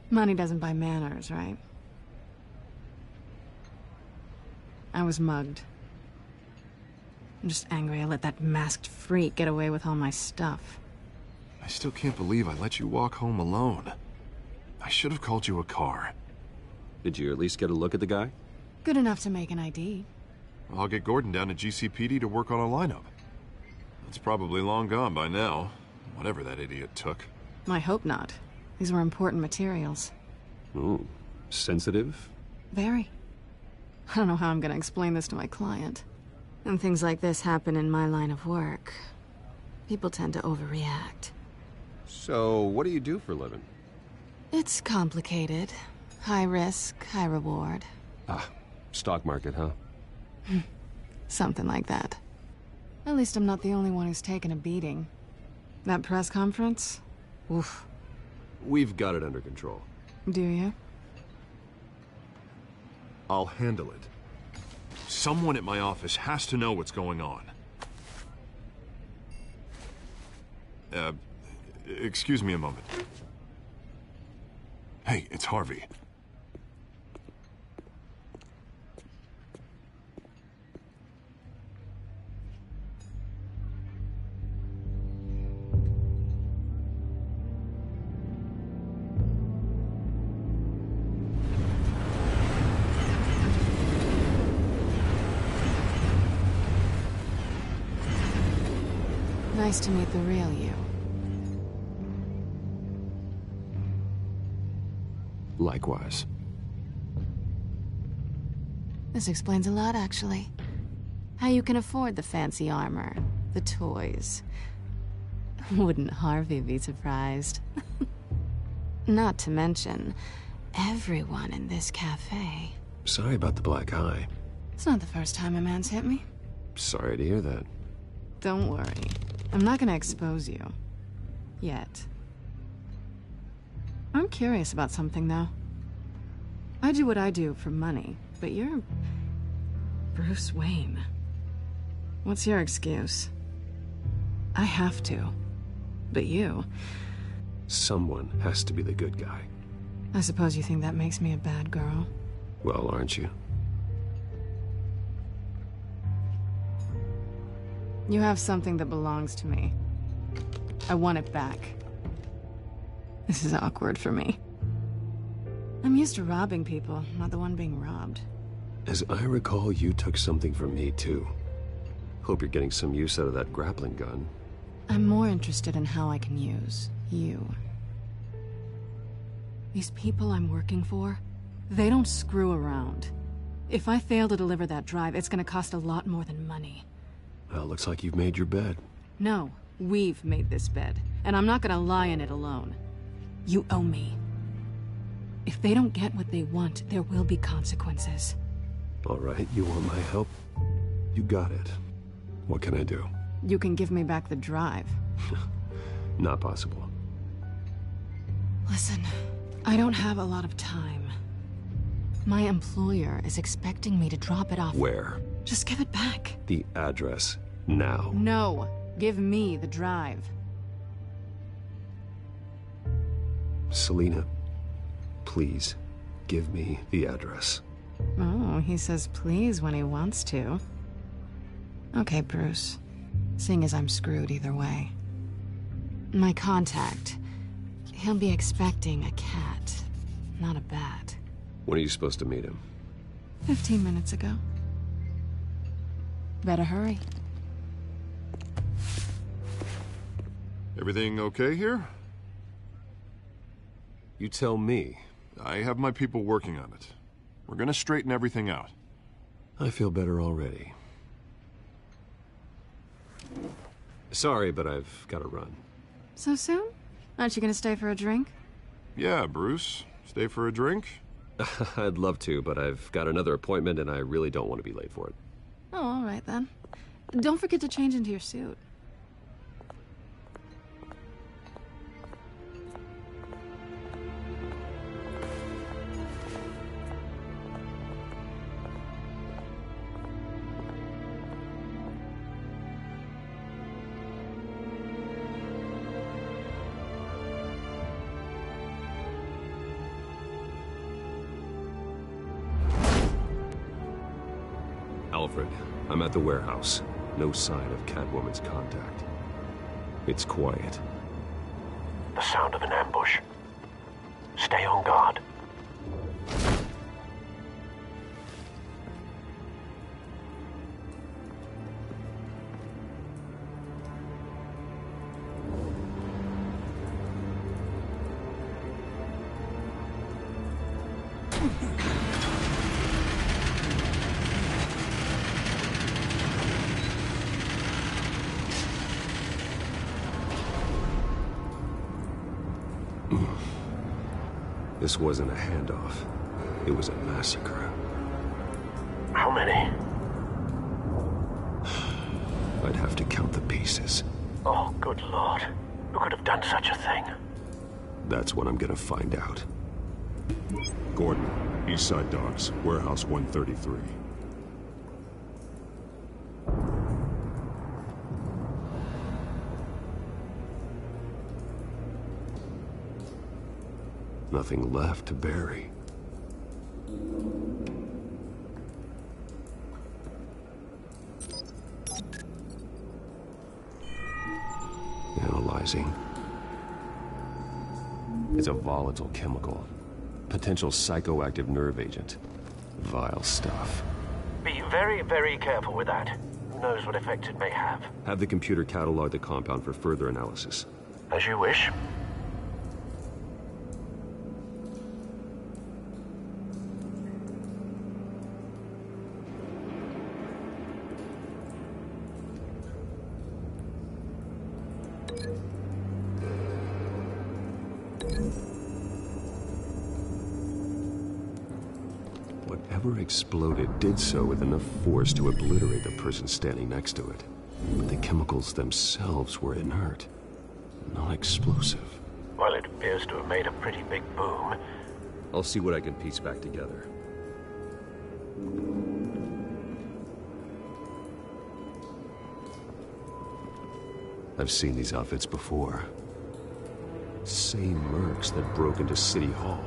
Money doesn't buy manners, right? I was mugged. I'm just angry I let that masked freak get away with all my stuff. I still can't believe I let you walk home alone. I should have called you a car. Did you at least get a look at the guy? Good enough to make an ID. I'll get Gordon down to GCPD to work on a lineup. It's probably long gone by now, whatever that idiot took. I hope not. These were important materials. Ooh, sensitive? Very. I don't know how I'm gonna explain this to my client. And things like this happen in my line of work. People tend to overreact. So, what do you do for a living? It's complicated. High risk, high reward. Ah, stock market, huh? Something like that. At least I'm not the only one who's taken a beating. That press conference? Oof. We've got it under control. Do you? I'll handle it. Someone at my office has to know what's going on. Excuse me a moment. Hey, it's Harvey. Nice to meet the real you. Likewise. This explains a lot, actually. How you can afford the fancy armor, the toys. Wouldn't Harvey be surprised? Not to mention, everyone in this cafe. Sorry about the black eye. It's not the first time a man's hit me. Sorry to hear that. Don't worry. I'm not gonna expose you. Yet. I'm curious about something, though. I do what I do for money, but you're... Bruce Wayne. What's your excuse? I have to. But you... Someone has to be the good guy. I suppose you think that makes me a bad girl? Well, aren't you? You have something that belongs to me. I want it back. This is awkward for me. I'm used to robbing people, not the one being robbed. As I recall, you took something from me, too. Hope you're getting some use out of that grappling gun. I'm more interested in how I can use you. These people I'm working for, they don't screw around. If I fail to deliver that drive, it's gonna cost a lot more than money. Well, looks like you've made your bed. No, we've made this bed, and I'm not gonna lie in it alone. You owe me. If they don't get what they want, there will be consequences. All right, you want my help? You got it. What can I do? You can give me back the drive. Not possible. Listen, I don't have a lot of time. My employer is expecting me to drop it off. Where? Just give it back. The address, now. No, give me the drive. Selina, please, give me the address. Oh, he says please when he wants to. Okay, Bruce. Seeing as I'm screwed either way. My contact. He'll be expecting a cat, not a bat. When are you supposed to meet him? 15 minutes ago. Better hurry. Everything okay here? You tell me. I have my people working on it. We're gonna straighten everything out. I feel better already. Sorry, but I've got to run. So soon? Aren't you gonna stay for a drink? Yeah, Bruce. Stay for a drink? I'd love to, but I've got another appointment and I really don't want to be late for it. Oh, all right then. Don't forget to change into your suit. Alfred, I'm at the warehouse. No sign of Catwoman's contact. It's quiet. The sound of an ambush. Stay on guard. This wasn't a handoff. It was a massacre. How many? I'd have to count the pieces. Oh, good Lord. Who could have done such a thing? That's what I'm gonna find out. Gordon, East Side Docks, Warehouse 133. Nothing left to bury. Analyzing. It's a volatile chemical. Potential psychoactive nerve agent. Vile stuff. Be very, very careful with that. Who knows what effect it may have? Have the computer catalog the compound for further analysis. As you wish. whatever exploded did so with enough force to obliterate the person standing next to it. But the chemicals themselves were inert, not explosive. Well, it appears to have made a pretty big boom. I'll see what I can piece back together. I've seen these outfits before. Same mercs that broke into City Hall.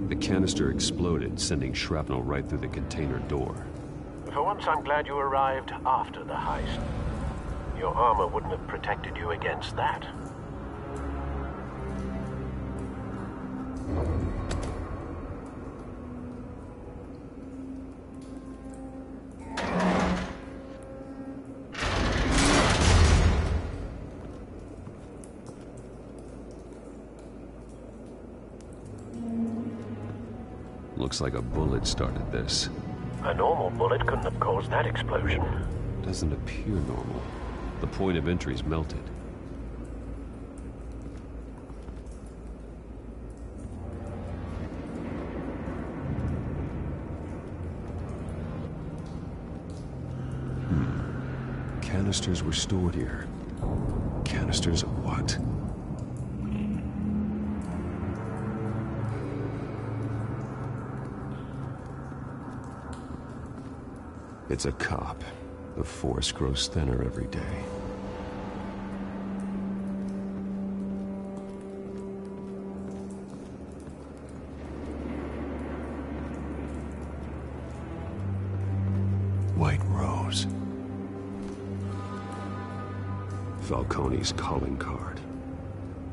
The canister exploded, sending shrapnel right through the container door. For once, I'm glad you arrived after the heist. Your armor wouldn't have protected you against that. Looks like a bullet started this. A normal bullet couldn't have caused that explosion. Doesn't appear normal. The point of entry's melted. Canisters were stored here. Canisters of what? It's a cop. The force grows thinner every day. White Rose. Falcone's calling card.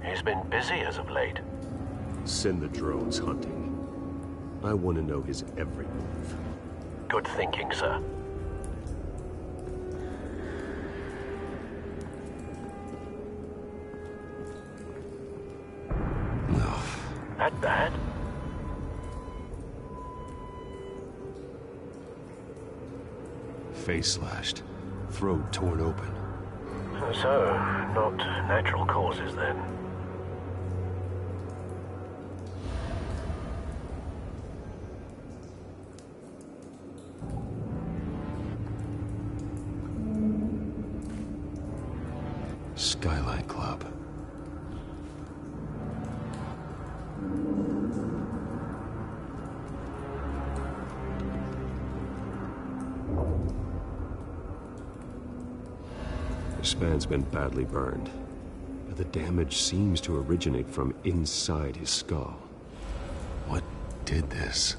He's been busy as of late. Send the drones hunting. I want to know his every move. Good thinking, sir. That bad? Face slashed. Throat torn open. So, not natural causes then. Skyline Club. This man's been badly burned, but the damage seems to originate from inside his skull. What did this?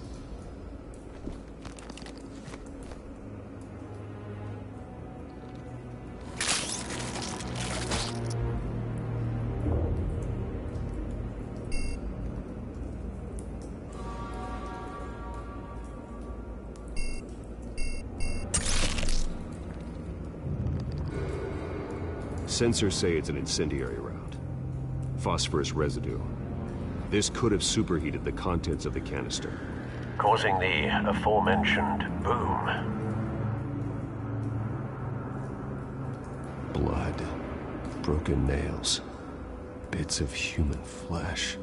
Sensors say it's an incendiary round. Phosphorus residue. This could have superheated the contents of the canister, causing the aforementioned boom. Blood. Broken nails. Bits of human flesh.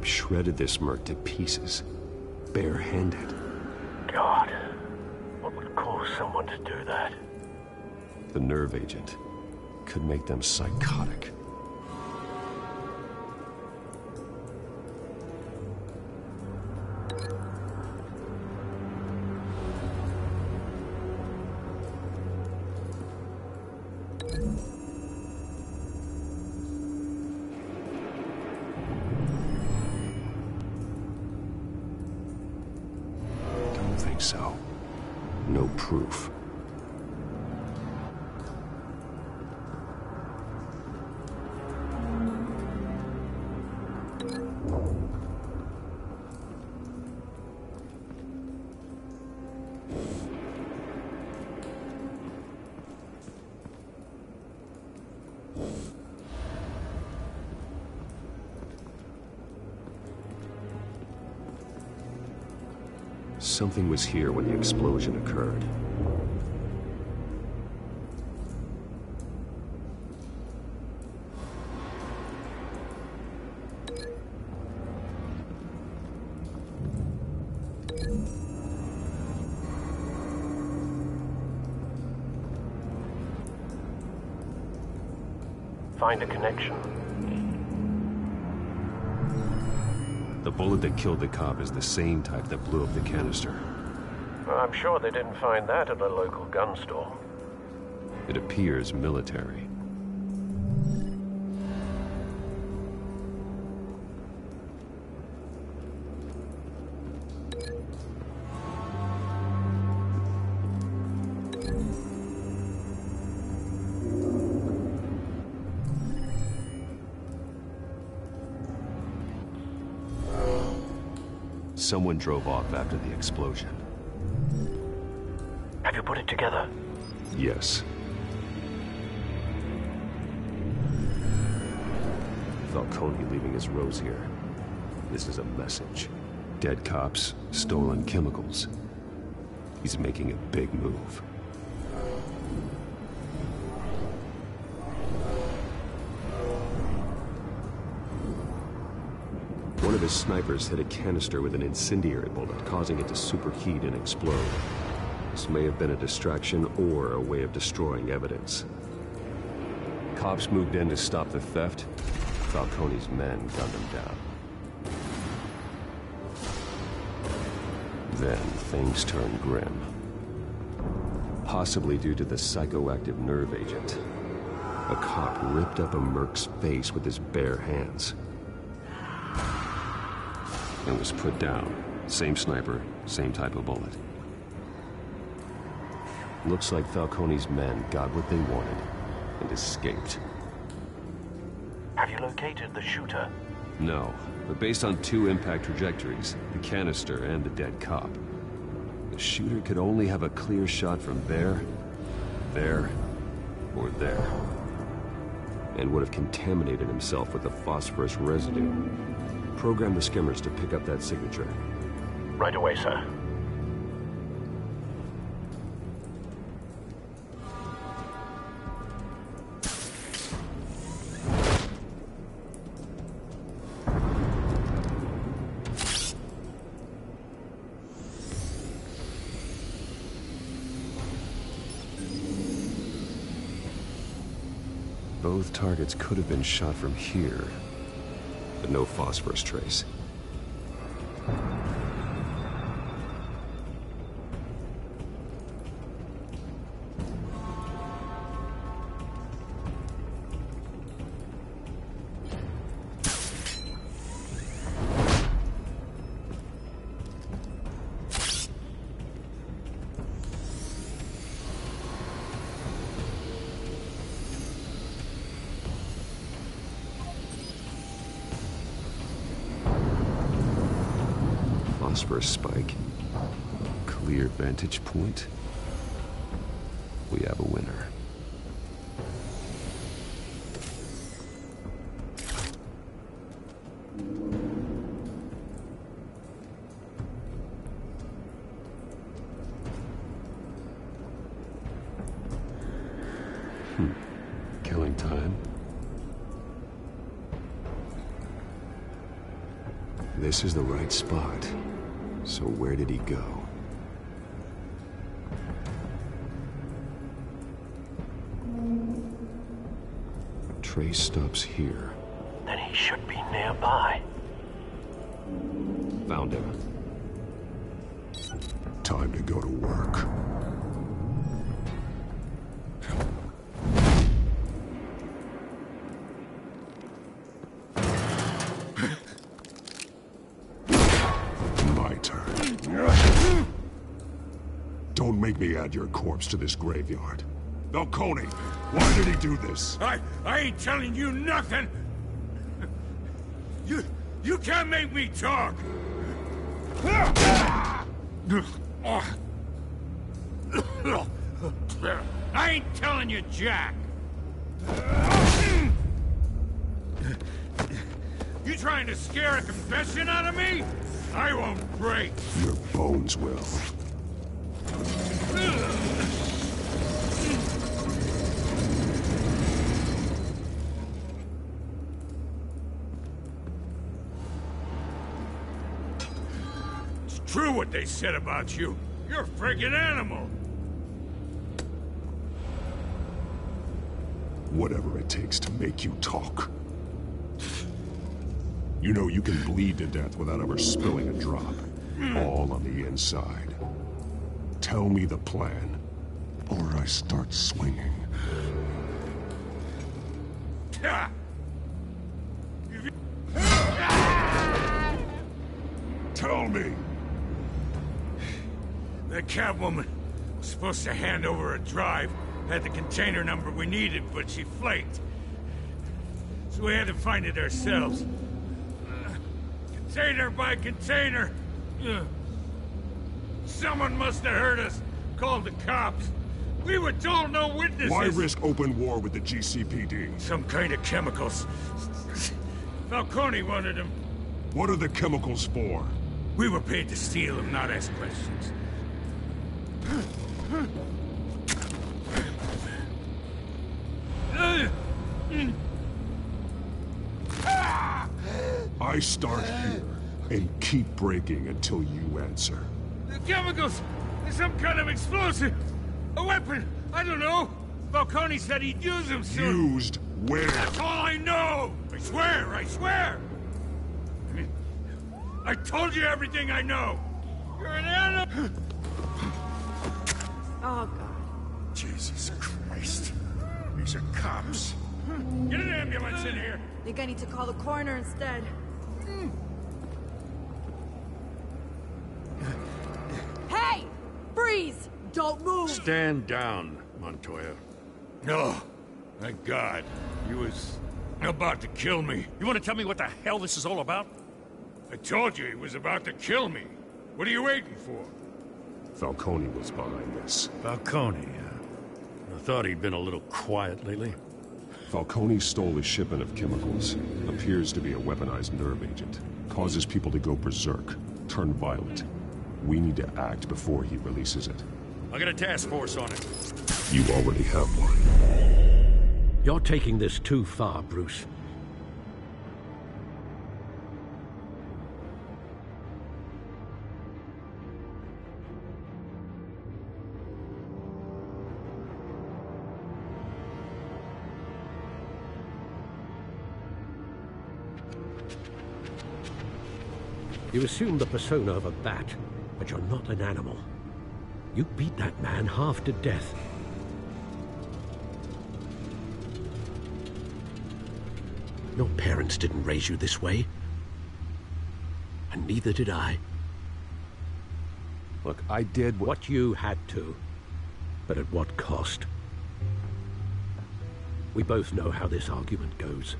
Shredded this merc to pieces, barehanded. God, what would cause someone to do that? The nerve agent could make them psychotic. So, no proof. Something was here when the explosion occurred. Find a connection. The bullet that killed the cop is the same type that blew up the canister. Well, I'm sure they didn't find that at a local gun store. It appears military. Someone drove off after the explosion. Have you put it together? Yes. Falcone leaving his rose here. This is a message. Dead cops, stolen chemicals. He's making a big move. One of his snipers hit a canister with an incendiary bullet, causing it to superheat and explode. This may have been a distraction or a way of destroying evidence. Cops moved in to stop the theft. Falcone's men gunned him down. Then things turned grim. Possibly due to the psychoactive nerve agent. A cop ripped up a merc's face with his bare hands. And was put down. Same sniper, same type of bullet. Looks like Falcone's men got what they wanted and escaped. Have you located the shooter? No, but based on two impact trajectories, the canister and the dead cop, the shooter could only have a clear shot from there, or there. And would have contaminated himself with the phosphorus residue. Program the skimmers to pick up that signature. Right away, sir. Both targets could have been shot from here, but no phosphorus trace. Phosphorus spike. Clear vantage point. We have a winner. Killing time. This is the right spot. So where did he go? Trace stops here. Then he should be nearby. Found him. Time to go to work. Don't make me add your corpse to this graveyard. Falcone, why did he do this? I ain't telling you nothing! You can't make me talk! I ain't telling you, Jack! You trying to scare a confession out of me? I won't break! Your bones will. It's true what they said about you. You're a friggin' animal! Whatever it takes to make you talk. You know you can bleed to death without ever spilling a drop. All on the inside. Tell me the plan, or I start swinging. Tell me! That Catwoman was supposed to hand over a drive. Had the container number we needed, but she flaked. So we had to find it ourselves. Container by container. Someone must have heard us. Called the cops. We were told no witnesses. Why risk open war with the GCPD? Some kind of chemicals. Falcone wanted them. What are the chemicals for? We were paid to steal them, not ask questions. I start here and keep breaking until you answer. The chemicals! There's some kind of explosive! A weapon! I don't know! Falcone said he'd use them soon! Used where? That's all I know! I swear! I swear! I told you everything I know! You're an animal! Oh, God. Jesus Christ. These are cops. Get an ambulance in here! Think I need to call the coroner instead. Hey! Freeze! Don't move! Stand down, Montoya. No. Thank God. He was about to kill me. You want to tell me what the hell this is all about? I told you he was about to kill me. What are you waiting for? Falcone was behind this. Falcone, I thought he'd been a little quiet lately. Falcone stole a shipment of chemicals. Appears to be a weaponized nerve agent. Causes people to go berserk. Turn violent. We need to act before he releases it. I got a task force on it. You already have one. You're taking this too far, Bruce. You assume the persona of a bat, but you're not an animal. You beat that man half to death. Your parents didn't raise you this way. And neither did I. Look, I did what you had to. But at what cost? We both know how this argument goes.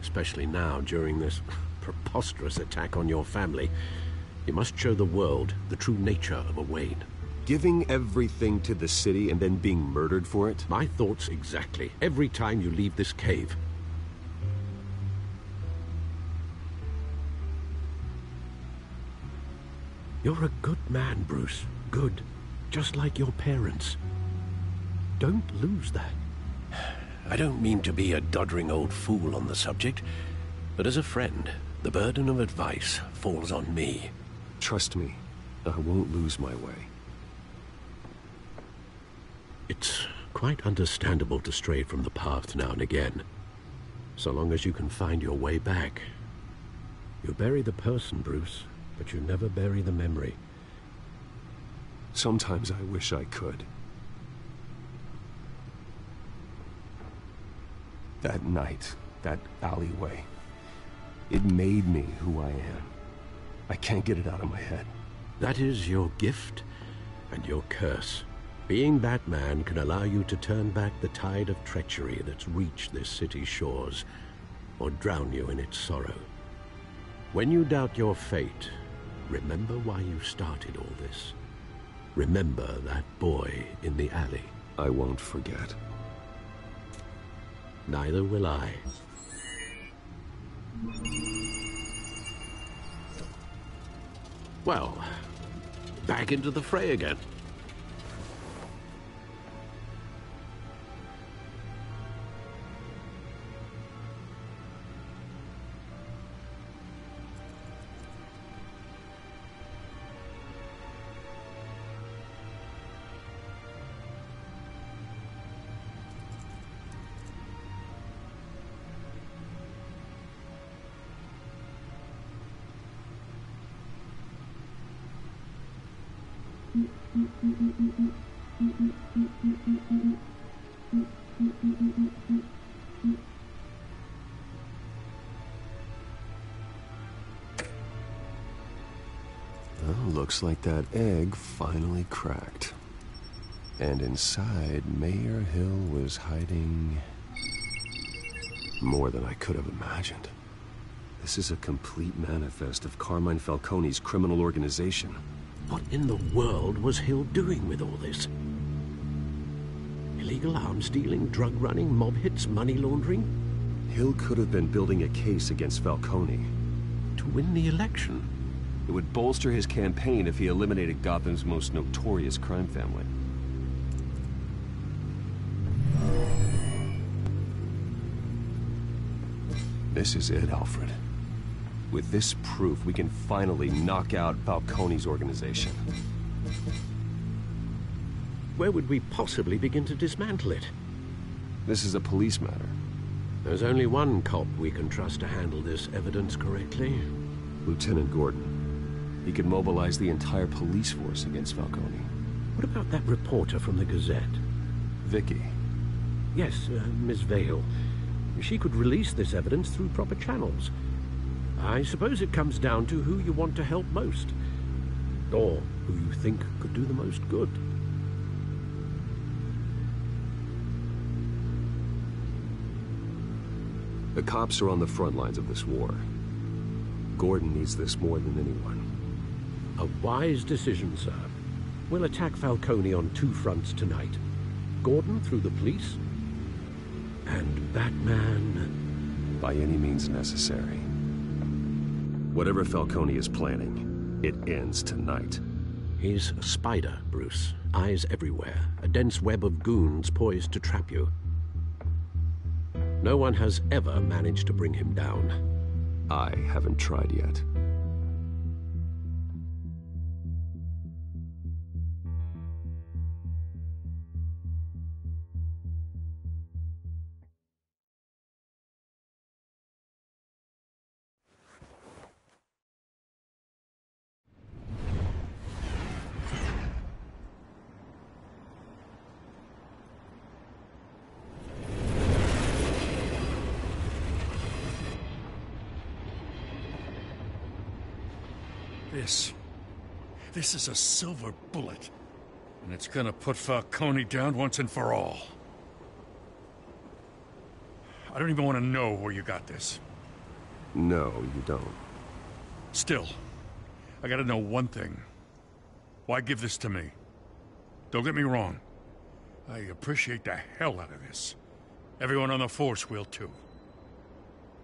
Especially now, during this preposterous attack on your family. You must show the world the true nature of a Wayne. Giving everything to the city and then being murdered for it? My thoughts exactly. Every time you leave this cave. You're a good man, Bruce. Good. Just like your parents. Don't lose that. I don't mean to be a doddering old fool on the subject, but as a friend, the burden of advice falls on me. Trust me, I won't lose my way. It's quite understandable to stray from the path now and again, so long as you can find your way back. You bury the person, Bruce, but you never bury the memory. Sometimes I wish I could. That night, that alleyway, it made me who I am. I can't get it out of my head. That is your gift and your curse. Being Batman can allow you to turn back the tide of treachery that's reached this city's shores, or drown you in its sorrow. When you doubt your fate, remember why you started all this. Remember that boy in the alley. I won't forget. Neither will I. Well, back into the fray again. Well, looks like that egg finally cracked. And inside, Mayor Hill was hiding more than I could have imagined. This is a complete manifest of Carmine Falcone's criminal organization. What in the world was Hill doing with all this? Illegal arms dealing, drug running, mob hits, money laundering? Hill could have been building a case against Falcone. To win the election? It would bolster his campaign if he eliminated Gotham's most notorious crime family. This is it, Alfred. With this proof, we can finally knock out Falcone's organization. Where would we possibly begin to dismantle it? This is a police matter. There's only one cop we can trust to handle this evidence correctly. Lieutenant Gordon. He could mobilize the entire police force against Falcone. What about that reporter from the Gazette? Vicky. Yes, Miss Vale. She could release this evidence through proper channels. I suppose it comes down to who you want to help most. Or who you think could do the most good. The cops are on the front lines of this war. Gordon needs this more than anyone. A wise decision, sir. We'll attack Falcone on two fronts tonight. Gordon through the police, and Batman... by any means necessary. Whatever Falcone is planning, it ends tonight. He's a spider, Bruce. Eyes everywhere. A dense web of goons poised to trap you. No one has ever managed to bring him down. I haven't tried yet. This is a silver bullet. And it's gonna put Falcone down once and for all. I don't even want to know where you got this. No, you don't. Still, I gotta know one thing. Why give this to me? Don't get me wrong. I appreciate the hell out of this. Everyone on the force will too.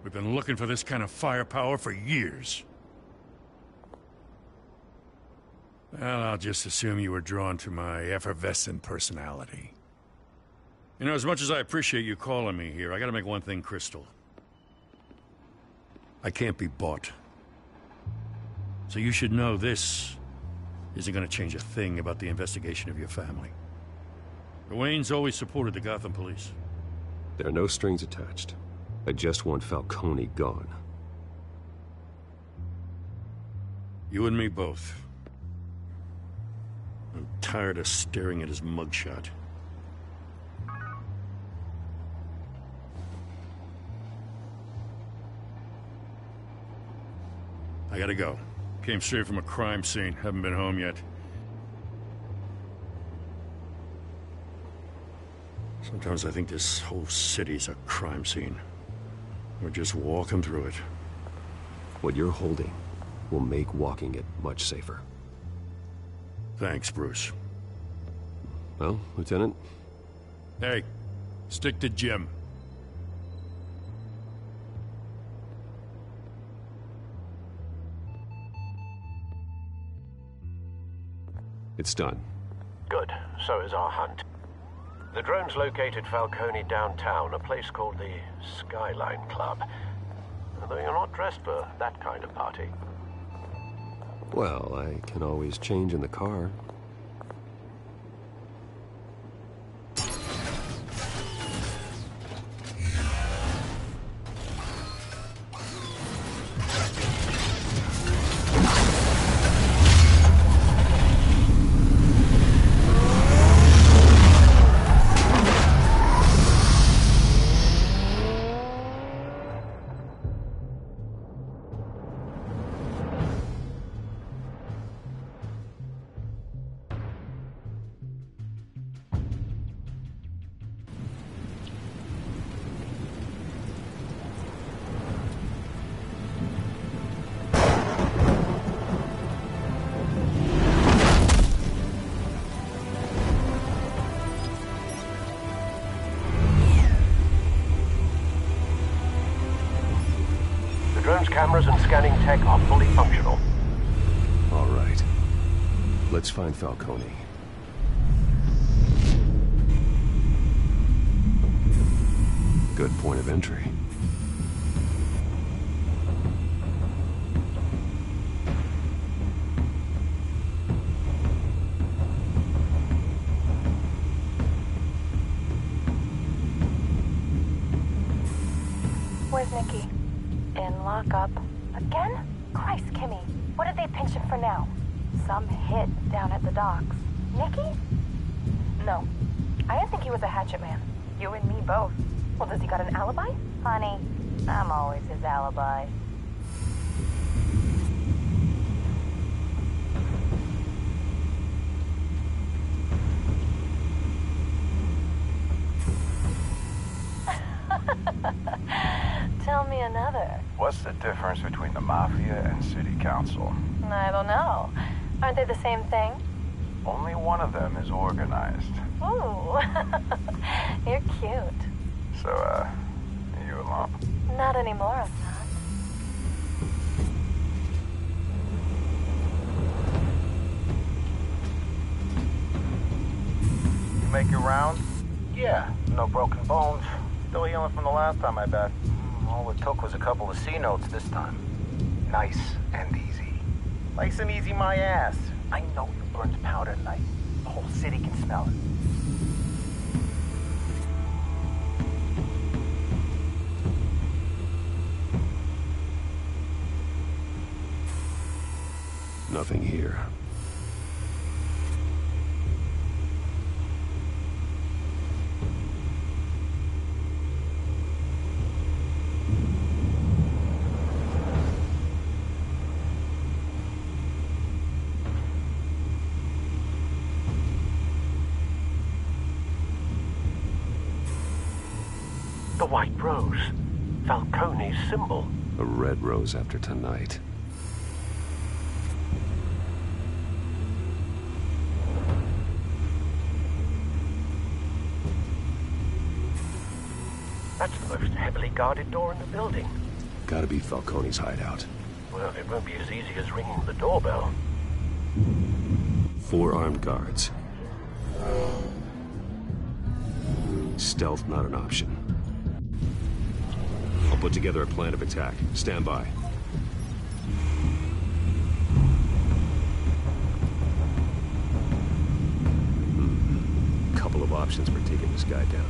We've been looking for this kind of firepower for years. Well, I'll just assume you were drawn to my effervescent personality. You know, as much as I appreciate you calling me here, I gotta make one thing crystal. I can't be bought. So you should know this isn't gonna change a thing about the investigation of your family. The Waynes always supported the Gotham police. There are no strings attached. I just want Falcone gone. You and me both. I'm tired of staring at his mugshot. I gotta go. Came straight from a crime scene. Haven't been home yet. Sometimes I think this whole city's a crime scene. We're just walking through it. What you're holding will make walking it much safer. Thanks, Bruce. Well, Lieutenant? Hey, stick to Jim. It's done. Good. So is our hunt. The drone's located Falcone downtown, a place called the Skyline Club. Although you're not dressed for that kind of party. Well, I can always change in the car. Cameras and scanning tech are fully functional. All right. Let's find Falcone. Good point of entry. Where's Nikki? In lockup. Again? Christ, Kimmy. What did they pinch him for now? Some hit down at the docks. Nikki? No. I didn't think he was a hatchet man. You and me both. Well, does he got an alibi? Honey, I'm always his alibi. Tell me another. What's the difference between the Mafia and City Council? I don't know. Aren't they the same thing? Only one of them is organized. Ooh. You're cute. So, are you alone? Not anymore, I'm not. You make your round? Yeah, no broken bones. Still healing from the last time, I bet. All it took was a couple of C notes this time. Nice and easy. Nice and easy my ass. I know you burned powder tonight. The whole city can smell it. Nothing here. The white rose. Falcone's symbol. A red rose after tonight. That's the most heavily guarded door in the building. Gotta be Falcone's hideout. Well, it won't be as easy as ringing the doorbell. 4 armed guards. Stealth not an option. I'll put together a plan of attack. Stand by. Couple of options for taking this guy down.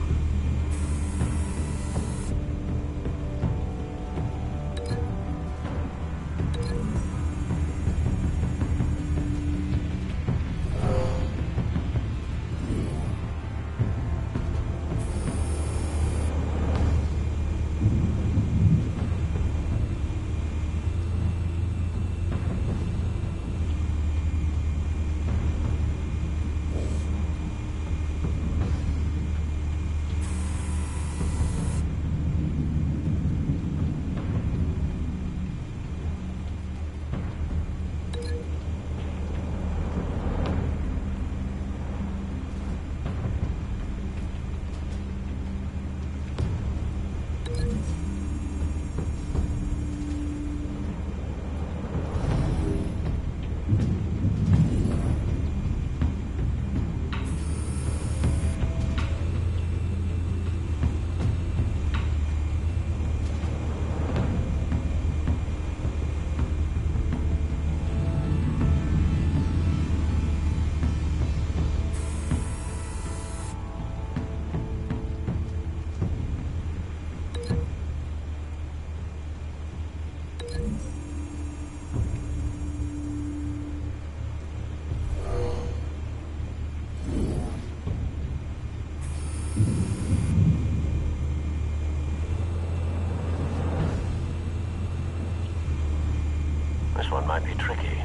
This one might be tricky.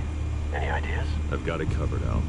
Any ideas? I've got it covered, Al.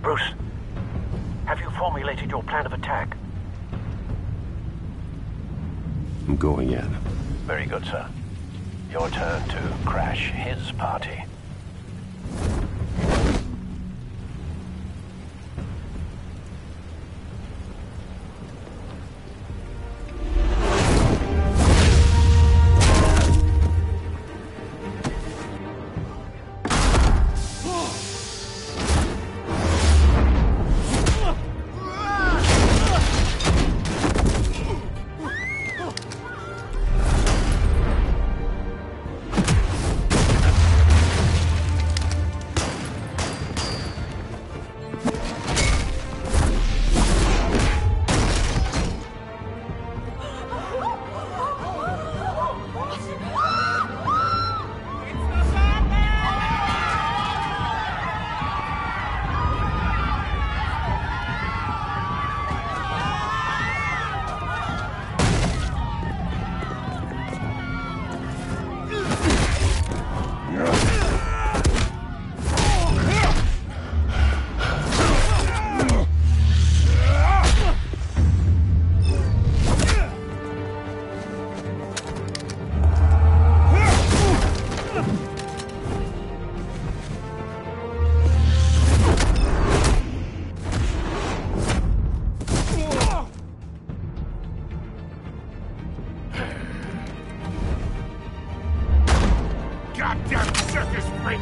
Bruce, have you formulated your plan of attack? I'm going in. Very good, sir. Your turn to crash his party. Goddamn circus freak!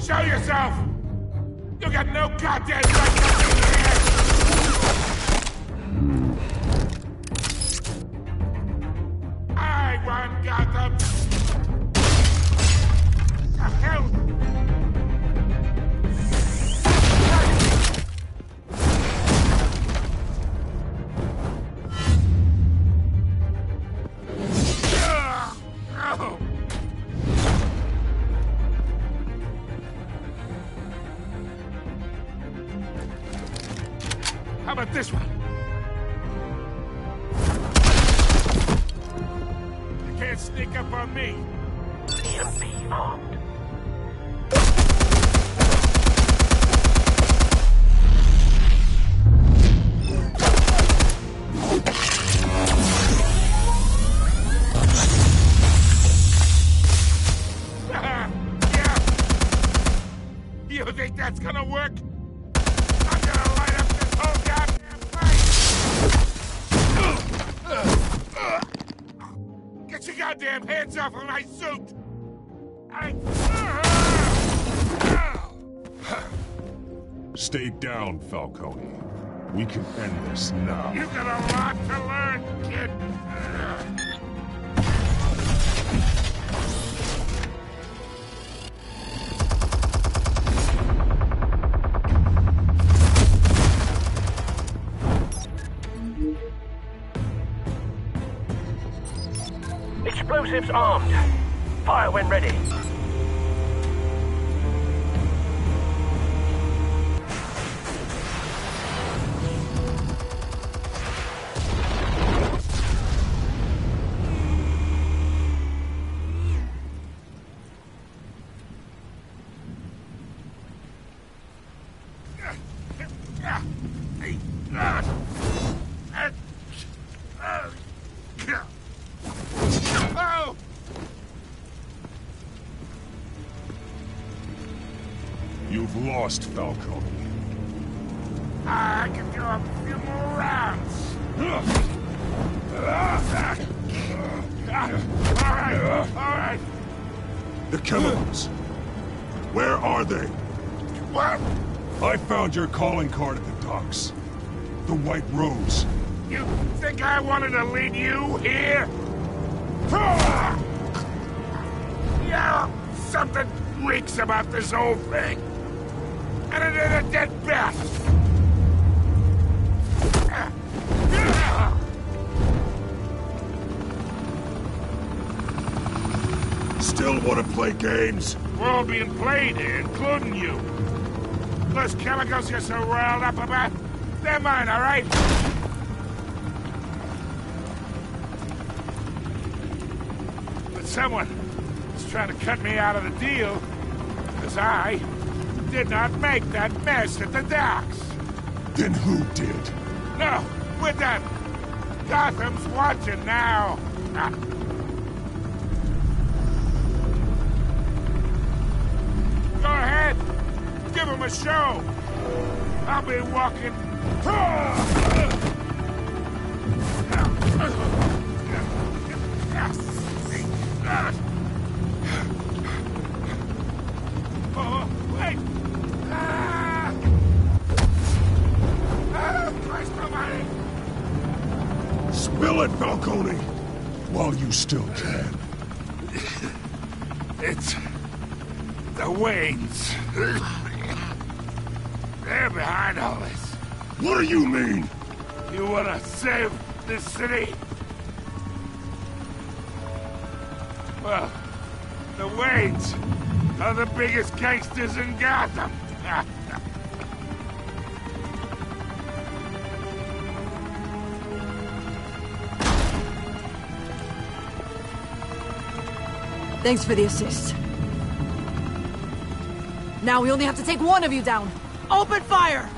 Show yourself! You got no goddamn right to be here! I won Gotham! The hell? How about this one? You can't sneak up on me. EMP armed. Yeah. You think that's gonna work? I'm gonna light up this whole goddamn place! Get your goddamn hands off of my suit! Stay down, Falcone. We can end this now. You got a lot to learn, kid! Explosives armed. Fire when ready. You've lost, Falcone. I can do a few more rounds. All right. The chemicals. Where are they? What? I found your calling card at the docks. The White Rose. You think I wanted to lead you here? Yeah, something reeks about this whole thing. And it ain't a dead bat. Still want to play games? We're all being played here, including you. Those chemicals you're so riled up about, they're mine, all right? But someone is trying to cut me out of the deal, because I did not make that mess at the docks. Then who did? No, we're done. Gotham's watching now. Go ahead. Give him a show. I'll be walking. Oh, wait. Christ almighty. Spill it, Falcone, while you still can. It's the Waynes. They're behind all this. What do you mean? You want to save this city? Well, the Waynes are the biggest gangsters in Gotham. Thanks for the assist. Now we only have to take one of you down. Open fire!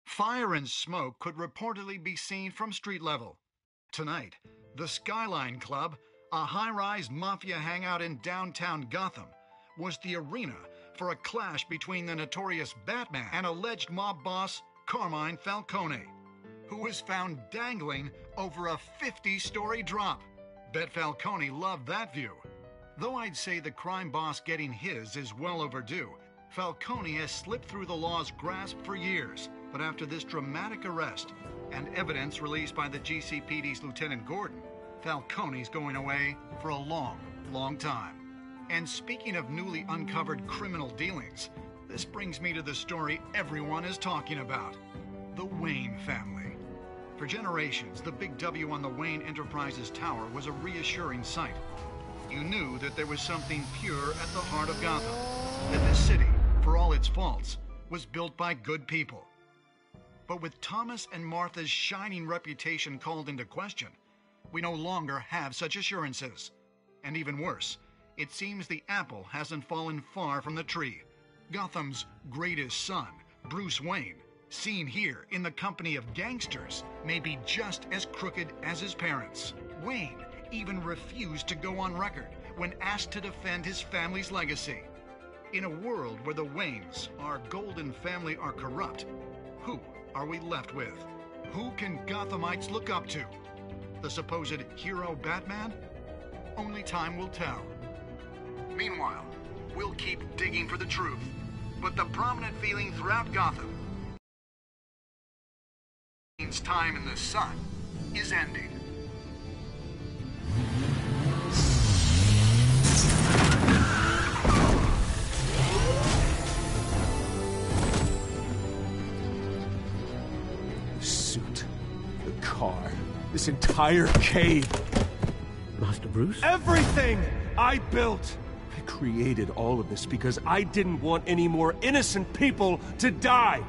Fire and smoke could reportedly be seen from street level. Tonight, the Skyline Club, a high-rise mafia hangout in downtown Gotham, was the arena for a clash between the notorious Batman and alleged mob boss Carmine Falcone, who was found dangling over a 50-story drop. Bet Falcone loved that view. Though I'd say the crime boss getting his is well overdue, Falcone has slipped through the law's grasp for years. But after this dramatic arrest and evidence released by the GCPD's Lieutenant Gordon, Falcone's going away for a long, long time. And speaking of newly uncovered criminal dealings, this brings me to the story everyone is talking about: the Wayne family. For generations, the big W on the Wayne Enterprises Tower was a reassuring sight. You knew that there was something pure at the heart of Gotham, that this city, for all its faults, was built by good people. But with Thomas and Martha's shining reputation called into question, we no longer have such assurances. And even worse, it seems the apple hasn't fallen far from the tree. Gotham's greatest son, Bruce Wayne, seen here in the company of gangsters, may be just as crooked as his parents. Wayne even refused to go on record when asked to defend his family's legacy. In a world where the Waynes, our golden family, are corrupt, who are we left with? Who can Gothamites look up to? The supposed hero Batman? Only time will tell. Meanwhile, we'll keep digging for the truth. But the prominent feeling throughout Gotham means time in the sun is ending. This entire cave. Master Bruce? Everything I built. I created all of this because I didn't want any more innocent people to die.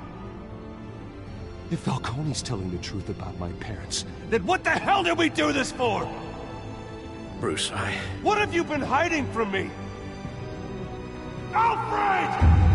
If Falcone's telling the truth about my parents, then what the hell did we do this for? Bruce, What have you been hiding from me? Alfred!